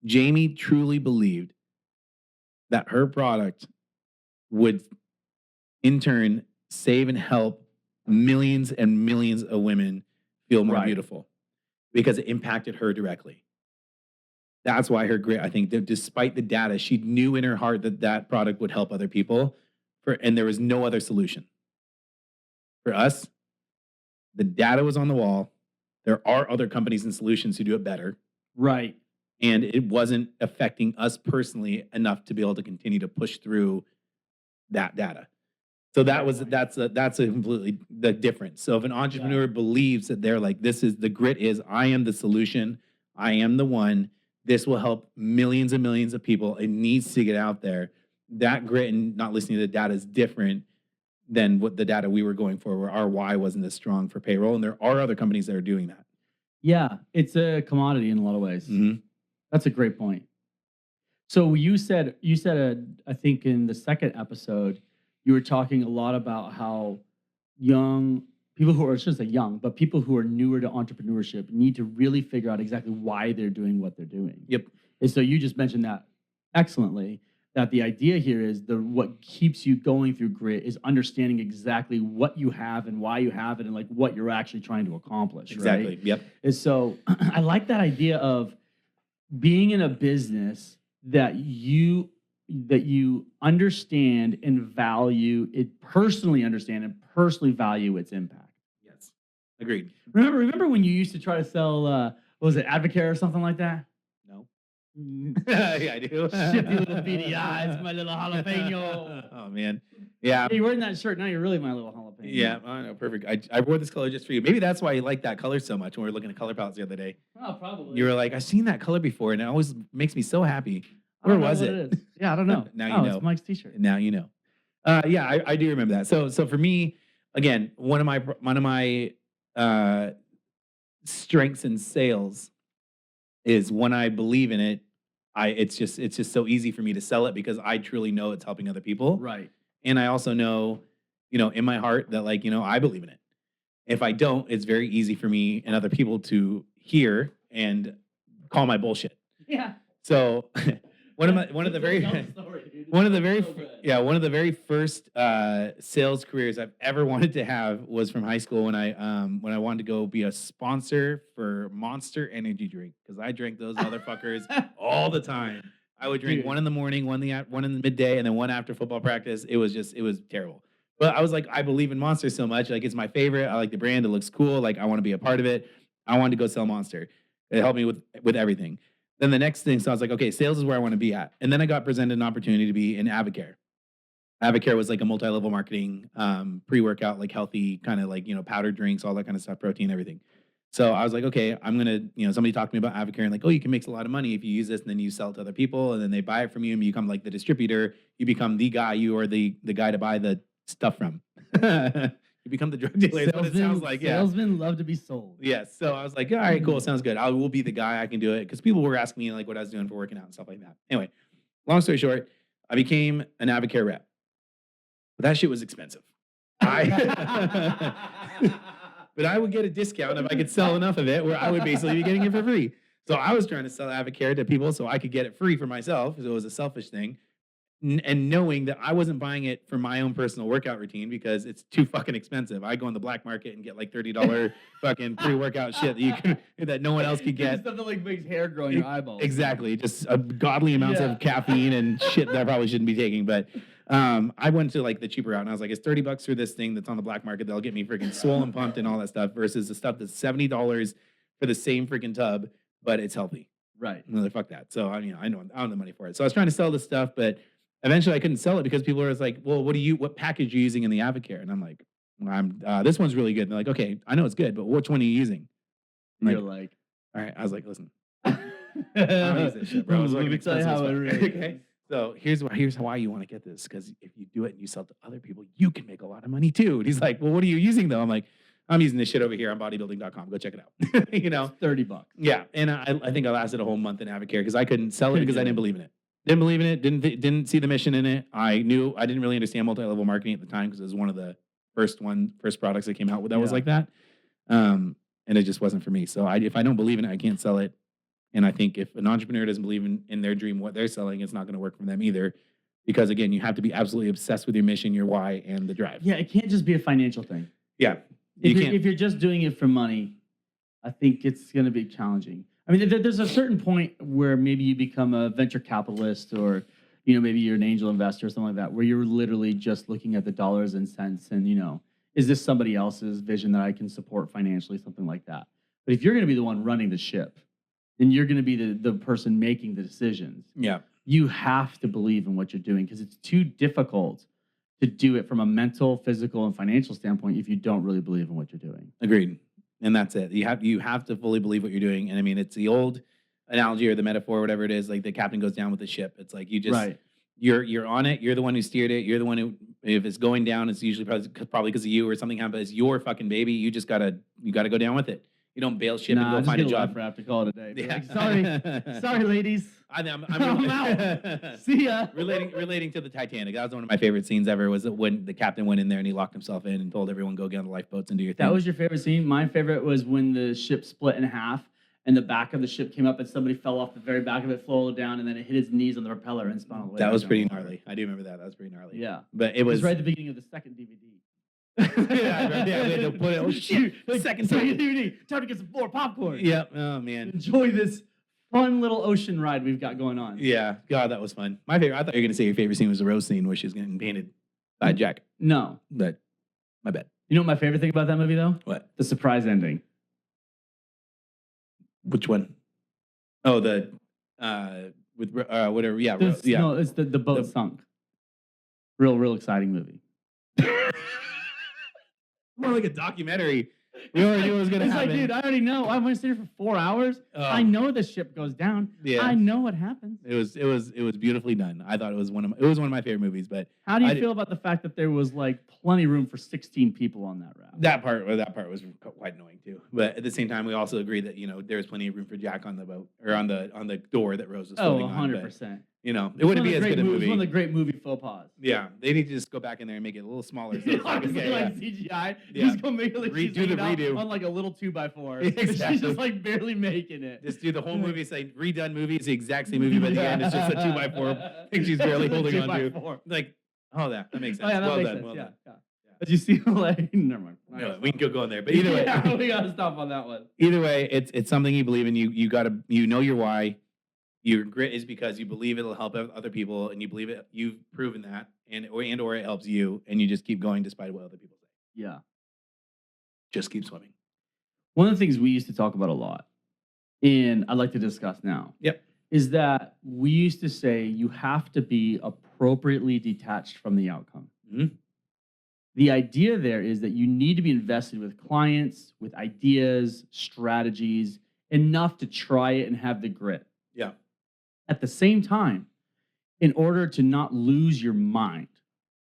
Jamie truly believed that her product would, in turn, save and help millions and millions of women feel more beautiful because it impacted her directly. That's why her grit, I think, despite the data, she knew in her heart that product would help other people, and there was no other solution. For us, the data was on the wall. There are other companies and solutions who do it better. Right. And it wasn't affecting us personally enough to be able to continue to push through that data. So that's a completely the difference. So if an entrepreneur believes that they're like, this is the grit is I am the solution, I am the one, this will help millions and millions of people. It needs to get out there. That grit and not listening to the data is different than what the data we were going for, where our why wasn't as strong for payroll. And there are other companies that are doing that. Yeah, it's a commodity in a lot of ways. Mhm. That's a great point. So I think in the second episode, you were talking a lot about how young people who are, I shouldn't say young, but people who are newer to entrepreneurship need to really figure out exactly why they're doing what they're doing. Yep. And so you just mentioned that excellently. That the idea here is what keeps you going through grit is understanding exactly what you have and why you have it and like what you're actually trying to accomplish. Exactly. Right? Yep. And so I like that idea of being in a business that you understand and value it, personally understand and personally value its impact. Yes. Agreed. Remember when you used to try to sell what was it, Advocare or something like that? No. Mm. Yeah, I do. Shifty little beady eyes, my little jalapeno. Oh man. Yeah. Hey, you're wearing that shirt now. You're really my little jalapeno. Yeah, I know, perfect. I wore this color just for you. Maybe that's why you like that color so much when we were looking at color palettes the other day. Oh, probably. You were like, I've seen that color before, and it always makes me so happy. I don't Where know was what it? is. Yeah, I don't know. Now you Oh, know. it's Mike's t-shirt. Now you know. Yeah, I do remember that. So for me, again, one of my strengths in sales is when I believe in it. It's just so easy for me to sell it because I truly know it's helping other people. Right. And I also know, in my heart that I believe in it. If I don't, it's very easy for me and other people to hear and call my bullshit. Yeah. So one of the very first sales careers I've ever wanted to have was from high school when I wanted to go be a sponsor for Monster Energy drink because I drank those motherfuckers all the time. I would drink one in the morning, one in the midday, and then one after football practice. It was terrible. But I was like, I believe in Monster so much. Like, it's my favorite. I like the brand. It looks cool. Like, I want to be a part of it. I wanted to go sell Monster. It helped me with everything. Then the next thing, so I was like, okay, sales is where I want to be at. And then I got presented an opportunity to be in Avocare. Avocare was like a multi-level marketing, pre-workout, like healthy kind of like, powdered drinks, all that kind of stuff, protein, everything. So I was like, okay, I'm going to, somebody talked to me about Avocare and like, oh, you can make a lot of money if you use this and then you sell it to other people and then they buy it from you and you become like the distributor. You become the guy, you are the guy to buy the stuff from. You become the drug dealer. That's what it sounds like. Yeah. Salesmen love to be sold. Yes. So I was like, all right, cool. Sounds good. I will be the guy. I can do it. Because people were asking me like what I was doing for working out and stuff like that. Anyway, long story short, I became an Avocare rep. But that shit was expensive. But I would get a discount if I could sell enough of it where I would basically be getting it for free. So I was trying to sell Avocare to people so I could get it free for myself. So it was a selfish thing. And knowing that I wasn't buying it for my own personal workout routine because it's too fucking expensive. I go on the black market and get like $30 fucking pre-workout shit that no one else could get. Stuff that like makes hair grow in your eyeballs. Exactly, just godly amounts of caffeine and shit that I probably shouldn't be taking. But I went to like the cheaper route and I was like, it's $30 for this thing that's on the black market that'll get me freaking swollen, pumped, and all that stuff versus the stuff that's $70 for the same freaking tub, but it's healthy. Right. No, fuck that. So I don't have the money for it. So I was trying to sell this stuff, but eventually I couldn't sell it because people were like, well, what package are you using in the Avocare? And I'm like, this one's really good. And they're like, okay, I know it's good, but which one are you using? You're like, all right. I was like, listen, I don't use this shit, bro. Let me tell you how it really okay. So here's why you want to get this. Because if you do it and you sell it to other people, you can make a lot of money too. And he's like, well, what are you using though? I'm like, I'm using this shit over here on bodybuilding.com. Go check it out. $30. Yeah. And I think I lasted a whole month in Avocare because I couldn't sell it because I didn't believe in it. Didn't believe in it. Didn't see the mission in it. I didn't really understand multi-level marketing at the time because it was one of the first products that came out that was like that. And it just wasn't for me. So if I don't believe in it, I can't sell it. And I think if an entrepreneur doesn't believe in their dream, what they're selling, it's not going to work for them either. Because again, you have to be absolutely obsessed with your mission, your why, and the drive. Yeah, it can't just be a financial thing. Yeah. If you're just doing it for money, I think it's going to be challenging. I mean, there's a certain point where maybe you become a venture capitalist or, maybe you're an angel investor or something like that, where you're literally just looking at the dollars and cents and, is this somebody else's vision that I can support financially, something like that. But if you're going to be the one running the ship, then you're going to be the person making the decisions. Yeah. You have to believe in what you're doing because it's too difficult to do it from a mental, physical, and financial standpoint if you don't really believe in what you're doing. Agreed. And that's it. You have to fully believe what you're doing. And I mean, it's the old analogy or the metaphor, whatever it is, like the captain goes down with the ship. It's like you just Right. you're on it. You're the one who steered it. You're the one who, if it's going down, it's usually probably because of you or something happened. It's your fucking baby. You gotta go down with it. You don't bail ship and Nah, go just find a get a job. life raft to call it a day. Be Yeah. like, sorry, ladies. I'm I'm out. See ya. relating to the Titanic. That was one of my favorite scenes ever. Was when the captain went in there and he locked himself in and told everyone go get on the lifeboats and do your thing. That was your favorite scene? My favorite was when the ship split in half and the back of the ship came up and somebody fell off the very back of it, flowed down, and then it hit his knees on the propeller and spun all the way. That was back pretty down. gnarly. I do remember that. That was pretty gnarly. Yeah. But It was right at the beginning of the second DVD. yeah, we had to put it. Oh shit! Second DVD. Time to get some more popcorn. Yep. Oh man. Enjoy this fun little ocean ride we've got going on. Yeah. God, that was fun. My favorite. I thought you were gonna say your favorite scene was the rose scene where she was getting painted by Jack. No. But my bad. You know what my favorite thing about that movie though? What? The surprise ending. Which one? Oh, the with whatever. Yeah. Yeah. No, it's the boat sunk. Real exciting movie. More like a documentary. We already knew it was gonna It's happen. like, dude, I already know. I want to sit here for 4 hours. I know the ship goes down. Yeah. I know what happens. It was beautifully done. I thought it was one of my favorite movies. But How do you feel about the fact that there was like plenty room for 16 people on that raft? that part was quite annoying too. But at the same time, we also agreed that there was plenty of room for Jack on the boat or on the door that Rose was floating on. 100%. It wouldn't be as good a movie. It's one of the great movie faux pas. Yeah, they need to just go back in there and make it a little smaller. So it's like, okay, like CGI. Yeah. Just go make it like she's Redo the hanging out redo. on like a little 2x4. Exactly. She's just like barely making it. Just do the whole movie. Say redone movie. It's the exact same movie, but at the end it's just a 2x4 thing she's barely holding on to. 2x4. Like, that makes sense. Oh yeah, that well makes done. sense. Well Yeah, done. yeah. But you see, like, never mind. No, we can go going there, but either way, Yeah, we gotta stop on that one. either way, it's something you believe in. You gotta know your why. Your grit is because you believe it'll help other people, and you believe it. You've proven that, or it helps you, and you just keep going despite what other people say. Yeah. Just keep swimming. One of the things we used to talk about a lot, and I'd like to discuss now, Yep. is that we used to say you have to be appropriately detached from the outcome. Mhm. The idea there is that you need to be invested with clients, with ideas, strategies, enough to try it and have the grit. Yeah. At the same time, in order to not lose your mind,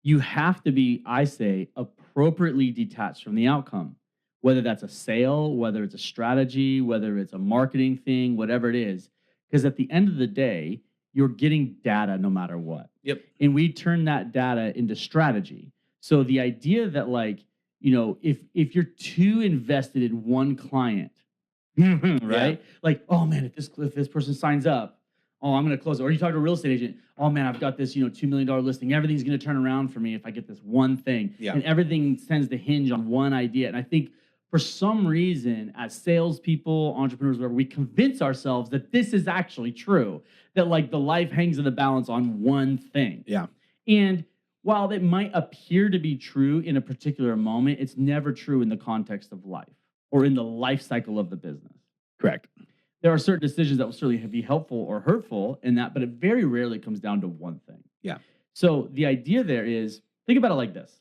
you have to be, I say, appropriately detached from the outcome, whether that's a sale, whether it's a strategy, whether it's a marketing thing, whatever it is. Because at the end of the day, you're getting data no matter what. Yep. And we turn that data into strategy. So the idea that if you're too invested in one client, right? Yeah. Like, oh man, if this person signs up, oh, I'm going to close it. Or you talk to a real estate agent, oh man, I've got this, $2 million listing. Everything's going to turn around for me if I get this one thing. Yeah. And everything tends to hinge on one idea. And I think for some reason, as salespeople, entrepreneurs, whatever, we convince ourselves that this is actually true, that like the life hangs in the balance on one thing. Yeah. And while it might appear to be true in a particular moment, it's never true in the context of life or in the life cycle of the business. Correct. There are certain decisions that will certainly be helpful or hurtful in that, but it very rarely comes down to one thing. Yeah. So the idea there is, think about it like this.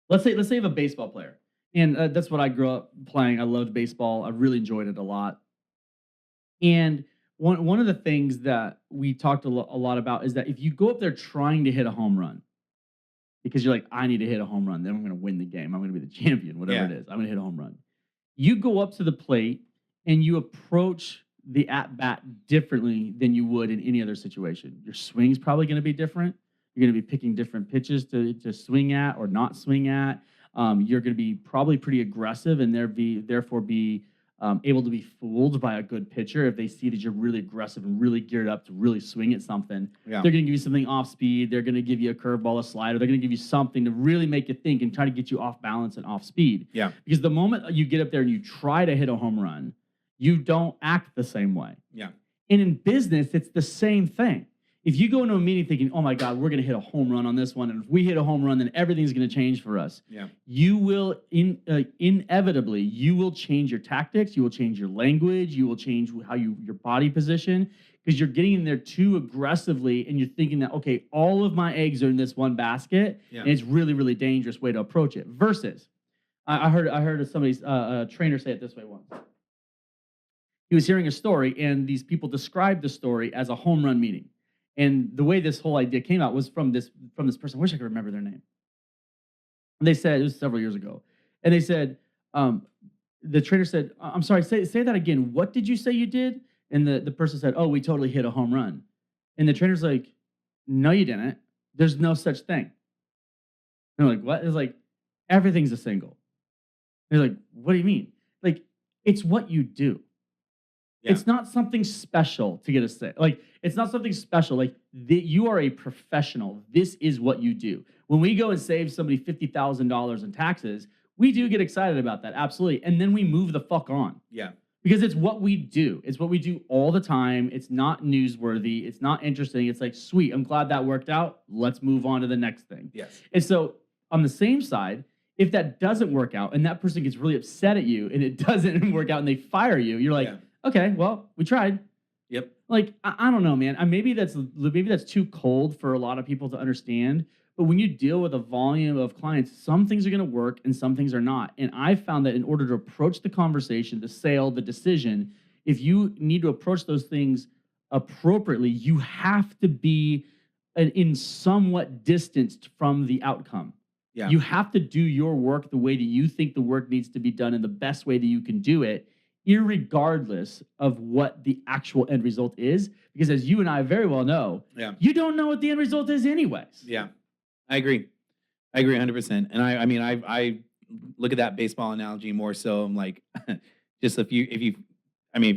Let's say you have a baseball player, and that's what I grew up playing. I loved baseball. I really enjoyed it a lot. And one of the things that we talked a lot about is that if you go up there trying to hit a home run, because you're like, I need to hit a home run, then I'm going to win the game. I'm going to be the champion, whatever it is. I'm going to hit a home run. You go up to the plate and you approach the at-bat differently than you would in any other situation. Your swing's probably going to be different. You're going to be picking different pitches to swing at or not swing at. You're going to be probably pretty aggressive and therefore be able to be fooled by a good pitcher if they see that you're really aggressive and really geared up to really swing at something. Yeah. They're going to give you something off speed. They're going to give you a curveball, a slider. They're going to give you something to really make you think and try to get you off balance and off speed. Yeah. Because the moment you get up there and you try to hit a home run, you don't act the same way. Yeah. And in business, it's the same thing. If you go into a meeting thinking, oh my God, we're going to hit a home run on this one, and if we hit a home run, then everything's going to change for us. Yeah. You will inevitably, you will change your tactics, you will change your language, you will change how your body position, because you're getting in there too aggressively, and you're thinking that, okay, all of my eggs are in this one basket, and it's really, really dangerous way to approach it. Versus, I heard somebody's a trainer say it this way once. He was hearing a story, and these people described the story as a home run meeting. And the way this whole idea came out was from this person. I wish I could remember their name. And they said, it was several years ago, and they said, the trainer said, I'm sorry, say that again. What did you say you did? And the person said, oh, we totally hit a home run. And the trainer's like, no, you didn't. There's no such thing. And they're like, what? It's like, everything's a single. They're like, what do you mean? Like, it's what you do. Yeah. It's not something special to get a say. Like, it's not something special. Like, you are a professional. This is what you do. When we go and save somebody $50,000 in taxes, we do get excited about that. Absolutely. And then we move the fuck on. Yeah. Because it's what we do. It's what we do all the time. It's not newsworthy. It's not interesting. It's like, sweet, I'm glad that worked out. Let's move on to the next thing. Yes. And so on the same side, if that doesn't work out and that person gets really upset at you and it doesn't work out and they fire you, you're like, okay, well, we tried. Yep. Like, I don't know, man. Maybe that's too cold for a lot of people to understand. But when you deal with a volume of clients, some things are going to work and some things are not. And I found that in order to approach the conversation, the sale, the decision, if you need to approach those things appropriately, you have to be in somewhat distanced from the outcome. Yeah. You have to do your work the way that you think the work needs to be done in the best way that you can do it, irregardless of what the actual end result is. Because as you and I very well know, you don't know what the end result is anyways. Yeah, I agree. I agree 100%. And I mean, I look at that baseball analogy more so. I'm like, just if you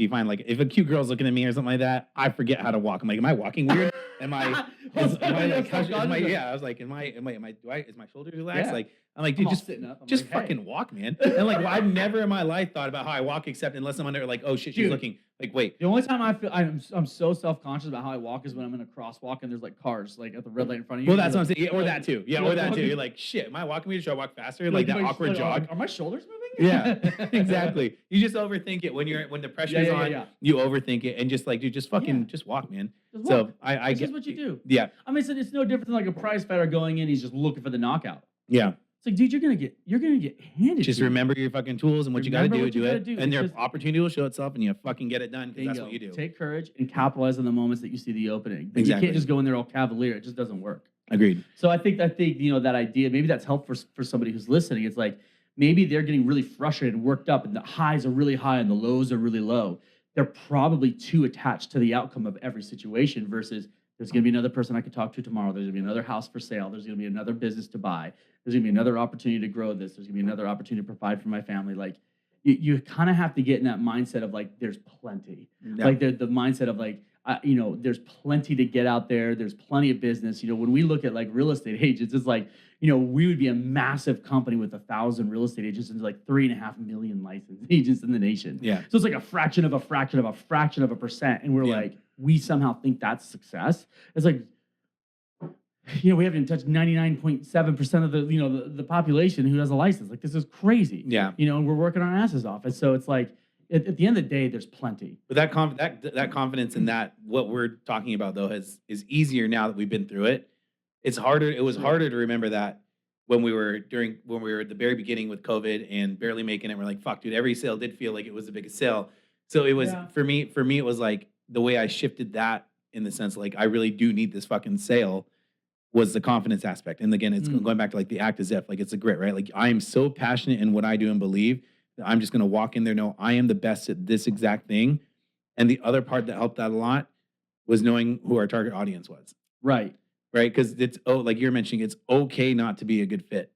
find like, if a cute girl's looking at me or something like that, I forget how to walk. I'm like, am I walking weird? Am I like, I was like, is my shoulders relaxed? Yeah. Like, I'm like, dude, just like, fucking walk, man. And like, well, I've never in my life thought about how I walk, except unless I'm under like, oh shit, she's looking. Like, wait. The only time I feel I'm so self-conscious about how I walk is when I'm in a crosswalk and there's like cars like at the red light in front of you. Well, that's what I'm saying. Yeah, or that too. Yeah, or that too. You're like, shit, am I walking weird? Should I walk faster? Like that awkward jog. Are my shoulders moving? Yeah, exactly. You just overthink it when the pressure's on. Yeah. You overthink it and just like, dude, just fucking just walk, man. Just walk. So I guess what you do. Yeah. I mean, it's no different than like a prize fighter going in. He's just looking for the knockout. Yeah. It's like, dude, you're gonna get handed. Just remember your fucking tools and what you got to do it, and their opportunity will show itself, and you fucking get it done because that's what you do. Take courage and capitalize on the moments that you see the opening. Exactly. You can't just go in there all cavalier. It just doesn't work. Agreed. So I think that idea, maybe that's helpful for somebody who's listening. It's like maybe they're getting really frustrated and worked up, and the highs are really high and the lows are really low. They're probably too attached to the outcome of every situation versus there's going to be another person I could talk to tomorrow. There's going to be another house for sale. There's going to be another business to buy. There's going to be another opportunity to grow this. There's going to be another opportunity to provide for my family. Like you kind of have to get in that mindset of like, there's plenty. Yeah. Like the mindset of like, there's plenty to get out there. There's plenty of business. When we look at like real estate agents, it's like, we would be a massive company with 1,000 real estate agents and there's like 3.5 million licensed agents in the nation. Yeah. So it's like a fraction of a fraction of a fraction of a percent. And we're like, we somehow think that's success. It's like, we haven't even touched 99.7% of the population who has a license. Like, this is crazy. Yeah. And we're working our asses off. And so it's like, at the end of the day, there's plenty. But that confidence in that, what we're talking about though, is easier now that we've been through it. It's harder. It was harder to remember that when we were at the very beginning with COVID and barely making it. We're like, fuck, dude, every sale did feel like it was the biggest sale. So it was for me, it was like the way I shifted that in the sense, like, I really do need this fucking sale was the confidence aspect. And again, it's going back to like the act as if, like, it's a grit, right? Like, I am so passionate in what I do and believe that I'm just going to walk in there, know I am the best at this exact thing. And the other part that helped that a lot was knowing who our target audience was. Right. Right. Because it's, like you're mentioning, it's okay not to be a good fit.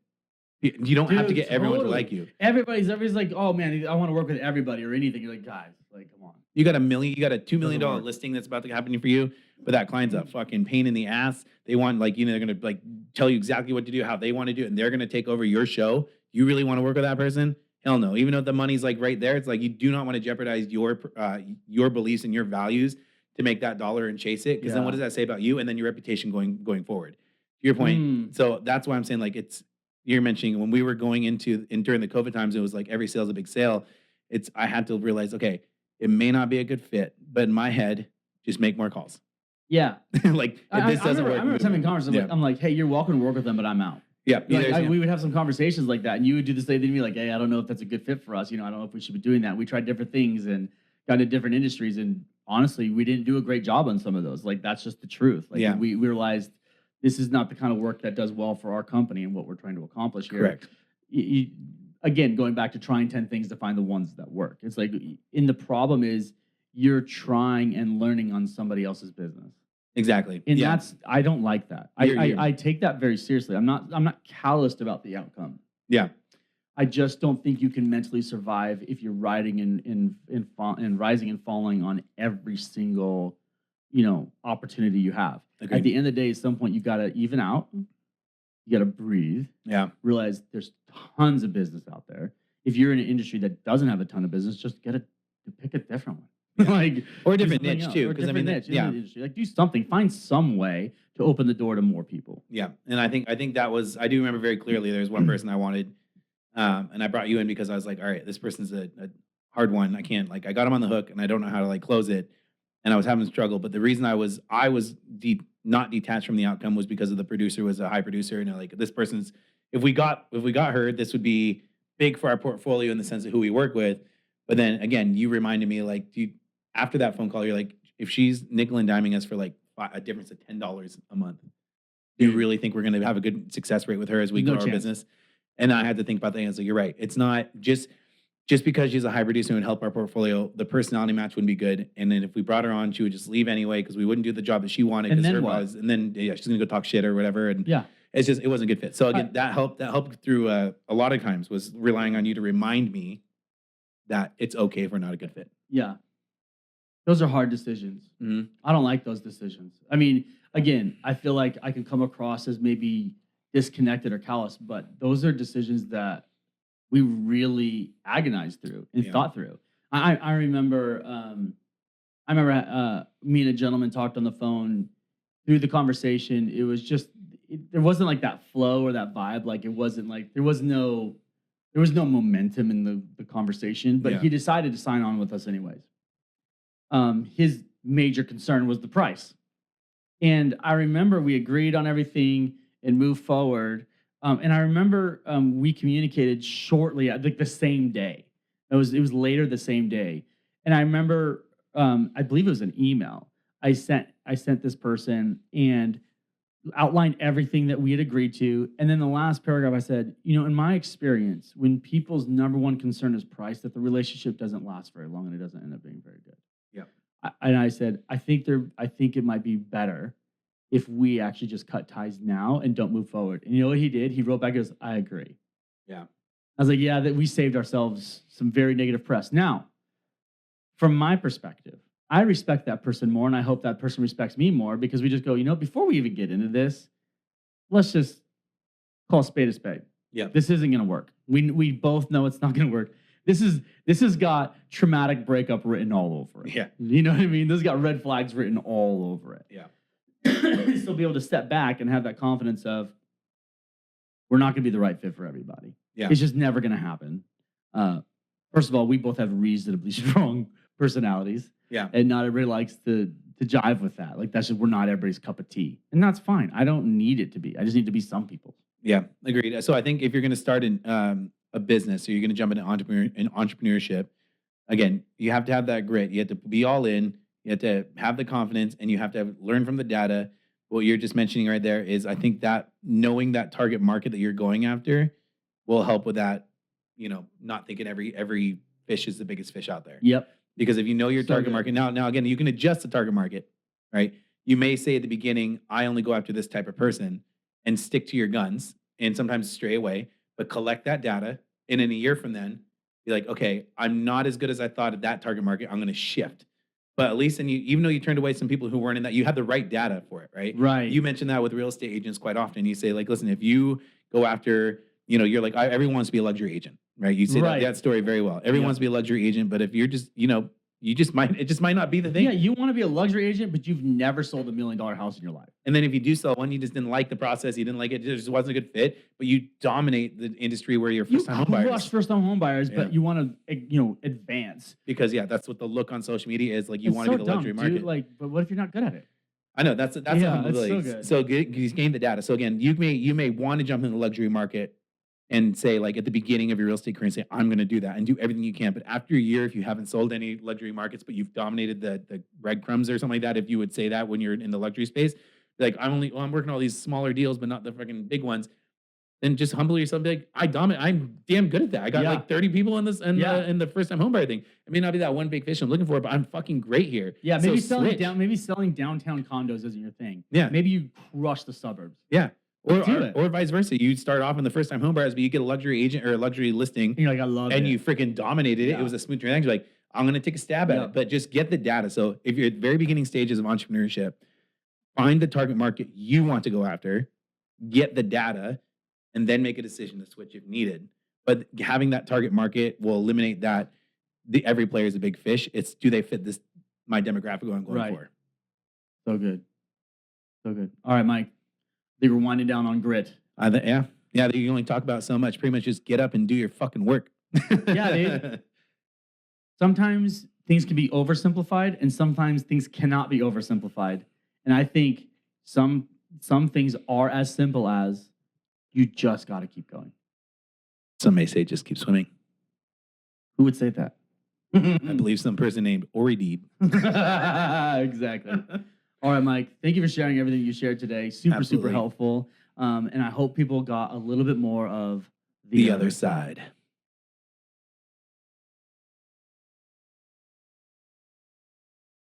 You don't have to get everyone to like you. Everybody's like, oh man, I want to work with everybody or anything. You're like, guys, like, come on. You got a $2 million listing that's about to happen for you, but that client's a fucking pain in the ass. They want they're gonna like tell you exactly what to do, how they want to do it, and they're gonna take over your show. You really want to work with that person? Hell no. Even though the money's like right there, it's like you do not want to jeopardize your beliefs and your values to make that dollar and chase it. Because then what Yeah. does that say about you and then your reputation going forward? To your point. Mm. So that's why I'm saying like you're mentioning when we were going during the COVID times, it was like every sale's a big sale. I had to realize, okay, it may not be a good fit, but in my head, just make more calls. Yeah. Like if I this doesn't remember, work, I remember having conversations. yeah. I'm like, hey, you're welcome to work with them, but I'm out. Yeah, Like, we would have some conversations like that, and you would do the same thing to me, like, hey, I don't know if that's a good fit for us. I don't know if we should be doing that. We tried different things and got into different industries, and honestly, we didn't do a great job on some of those. Like, that's just the truth. Like, Yeah. we realized this is not the kind of work that does well for our company and what we're trying to accomplish here. Correct. Again, going back to trying 10 things to find the ones that work. It's like, and the problem is you're trying and learning on somebody else's business. Exactly. And yeah. I don't like that. I take that very seriously. I'm not calloused about the outcome. Yeah. I just don't think you can mentally survive if you're riding and rising and falling on every single, opportunity you have. Agreed. At the end of the day, at some point you gotta even out. You gotta breathe. Yeah. Realize there's tons of business out there. If you're in an industry that doesn't have a ton of business, just pick a different one. Yeah. Like, or a do different something niche else, too. or a Because different niche in yeah. the industry. Like, do something. Find some way to open the door to more people. Yeah. And I think that was, I do remember very clearly there was one person I wanted, and I brought you in because I was like, all right, this person's a hard one. I can't, like, I got him on the hook and I don't know how to like close it. And I was having struggle. But the reason I was not detached from the outcome was because of the producer was a high producer. And like, this person's, if we got her, this would be big for our portfolio in the sense of who we work with. But then again, you reminded me, like, after that phone call, you're like, if she's nickel and diming us for like a difference of $10 a month, do you really think we're going to have a good success rate with her as we grow our business? And I had to think about that. And so you're right. It's not just because she's a high producer and help our portfolio, the personality match wouldn't be good. And then if we brought her on, she would just leave anyway because we wouldn't do the job that she wanted. And then her what? was, and then she's going to go talk shit or whatever. And Yeah. it wasn't a good fit. So again, that helped through a lot of times was relying on you to remind me that it's okay if we're not a good fit. Yeah. Those are hard decisions. Mm-hmm. I don't like those decisions. I mean, again, I feel like I can come across as maybe disconnected or callous, but those are decisions that we really agonized through and thought through. I remember me and a gentleman talked on the phone. Through the conversation, it was just there wasn't like that flow or that vibe. Like, it wasn't like there was no momentum in the conversation, but he decided to sign on with us anyways. His major concern was the price. And I remember we agreed on everything and moved forward. And I remember we communicated shortly, like the same day. It was later the same day. And I remember, I believe it was an email I sent this person and outlined everything that we had agreed to. And then the last paragraph I said, in my experience, when people's number one concern is price, that the relationship doesn't last very long and it doesn't end up being very good. Yeah. And I said, I think it might be better if we actually just cut ties now and don't move forward. And you know what he did? He wrote back and goes, I agree. Yeah. I was like, yeah, that we saved ourselves some very negative press. Now, from my perspective, I respect that person more, and I hope that person respects me more because we just go, before we even get into this, let's just call a spade a spade. Yeah. This isn't going to work. We both know it's not going to work. This has got traumatic breakup written all over it. Yeah. You know what I mean? This has got red flags written all over it. Yeah. Still be able to step back and have that confidence of we're not going to be the right fit for everybody. Yeah. It's just never going to happen. First of all, we both have reasonably strong personalities. Yeah. And not everybody likes to jive with that. Like, that's just, we're not everybody's cup of tea. And that's fine. I don't need it to be. I just need to be some people. Yeah, agreed. So I think if you're going to start a business or you're going to jump into entrepreneurship, again, you have to have that grit. You have to be all in. You have to have the confidence, and you have to learn from the data. What you're just mentioning right there is, I think that knowing that target market that you're going after will help with that. Not thinking every fish is the biggest fish out there. Yep. Because if you know your target market, now again, you can adjust the target market, right? You may say at the beginning, I only go after this type of person, and stick to your guns, and sometimes stray away, but collect that data. And in a year from then, be like, okay, I'm not as good as I thought at that target market. I'm going to shift. But at least, even though you turned away some people who weren't in that, you had the right data for it, right? Right. You mentioned that with real estate agents quite often. You say, like, listen, if you go after, you're like, everyone wants to be a luxury agent, right? You say that story very well. Everyone wants to be a luxury agent, but if you're just, it just might not be the thing. Yeah, you want to be a luxury agent, but you've never sold $1 million house in your life. And then if you do sell one, you just didn't like the process, you didn't like it, it just wasn't a good fit, but you dominate the industry where you're first time home Crush buyers. first-time home buyers, but you want to, advance. Because that's what the look on social media is. Like, you want to be the luxury market. Dude, like, but what if you're not good at it? I know that's Yeah, that's so good. So you gain the data. So again, you may want to jump in the luxury market and say, like, at the beginning of your real estate career, say, I'm going to do that and do everything you can. But after a year, if you haven't sold any luxury markets, but you've dominated the breadcrumbs or something like that, if you would say that when you're in the luxury space, like, I'm working all these smaller deals, but not the fucking big ones. Then just humble yourself. Be like, I'm damn good at that. I got like 30 people in this in the first time home buyer thing. It may not be that one big fish I'm looking for, but I'm fucking great here. Yeah, maybe selling downtown condos isn't your thing. Yeah, maybe you crush the suburbs. Yeah. Or vice versa. You start off in the first time home buyers, but you get a luxury agent or a luxury listing. And you're like, I love it. And you freaking dominated it. It was a smooth transaction. You're like, I'm going to take a stab at it, but just get the data. So if you're at the very beginning stages of entrepreneurship, find the target market you want to go after, get the data, and then make a decision to switch if needed. But having that target market will eliminate that every player is a big fish. It's, do they fit my demographic I'm going for? So good. So good. All right, Mike. They were winding down on grit. Yeah. You only talk about so much. Pretty much just get up and do your fucking work. Yeah, dude. Sometimes things can be oversimplified, and sometimes things cannot be oversimplified. And I think some things are as simple as you just got to keep going. Some may say just keep swimming. Who would say that? I believe some person named Ori Deeb. Exactly. All right, Mike. Thank you for sharing everything you shared today. Super helpful. And I hope people got a little bit more of the other side.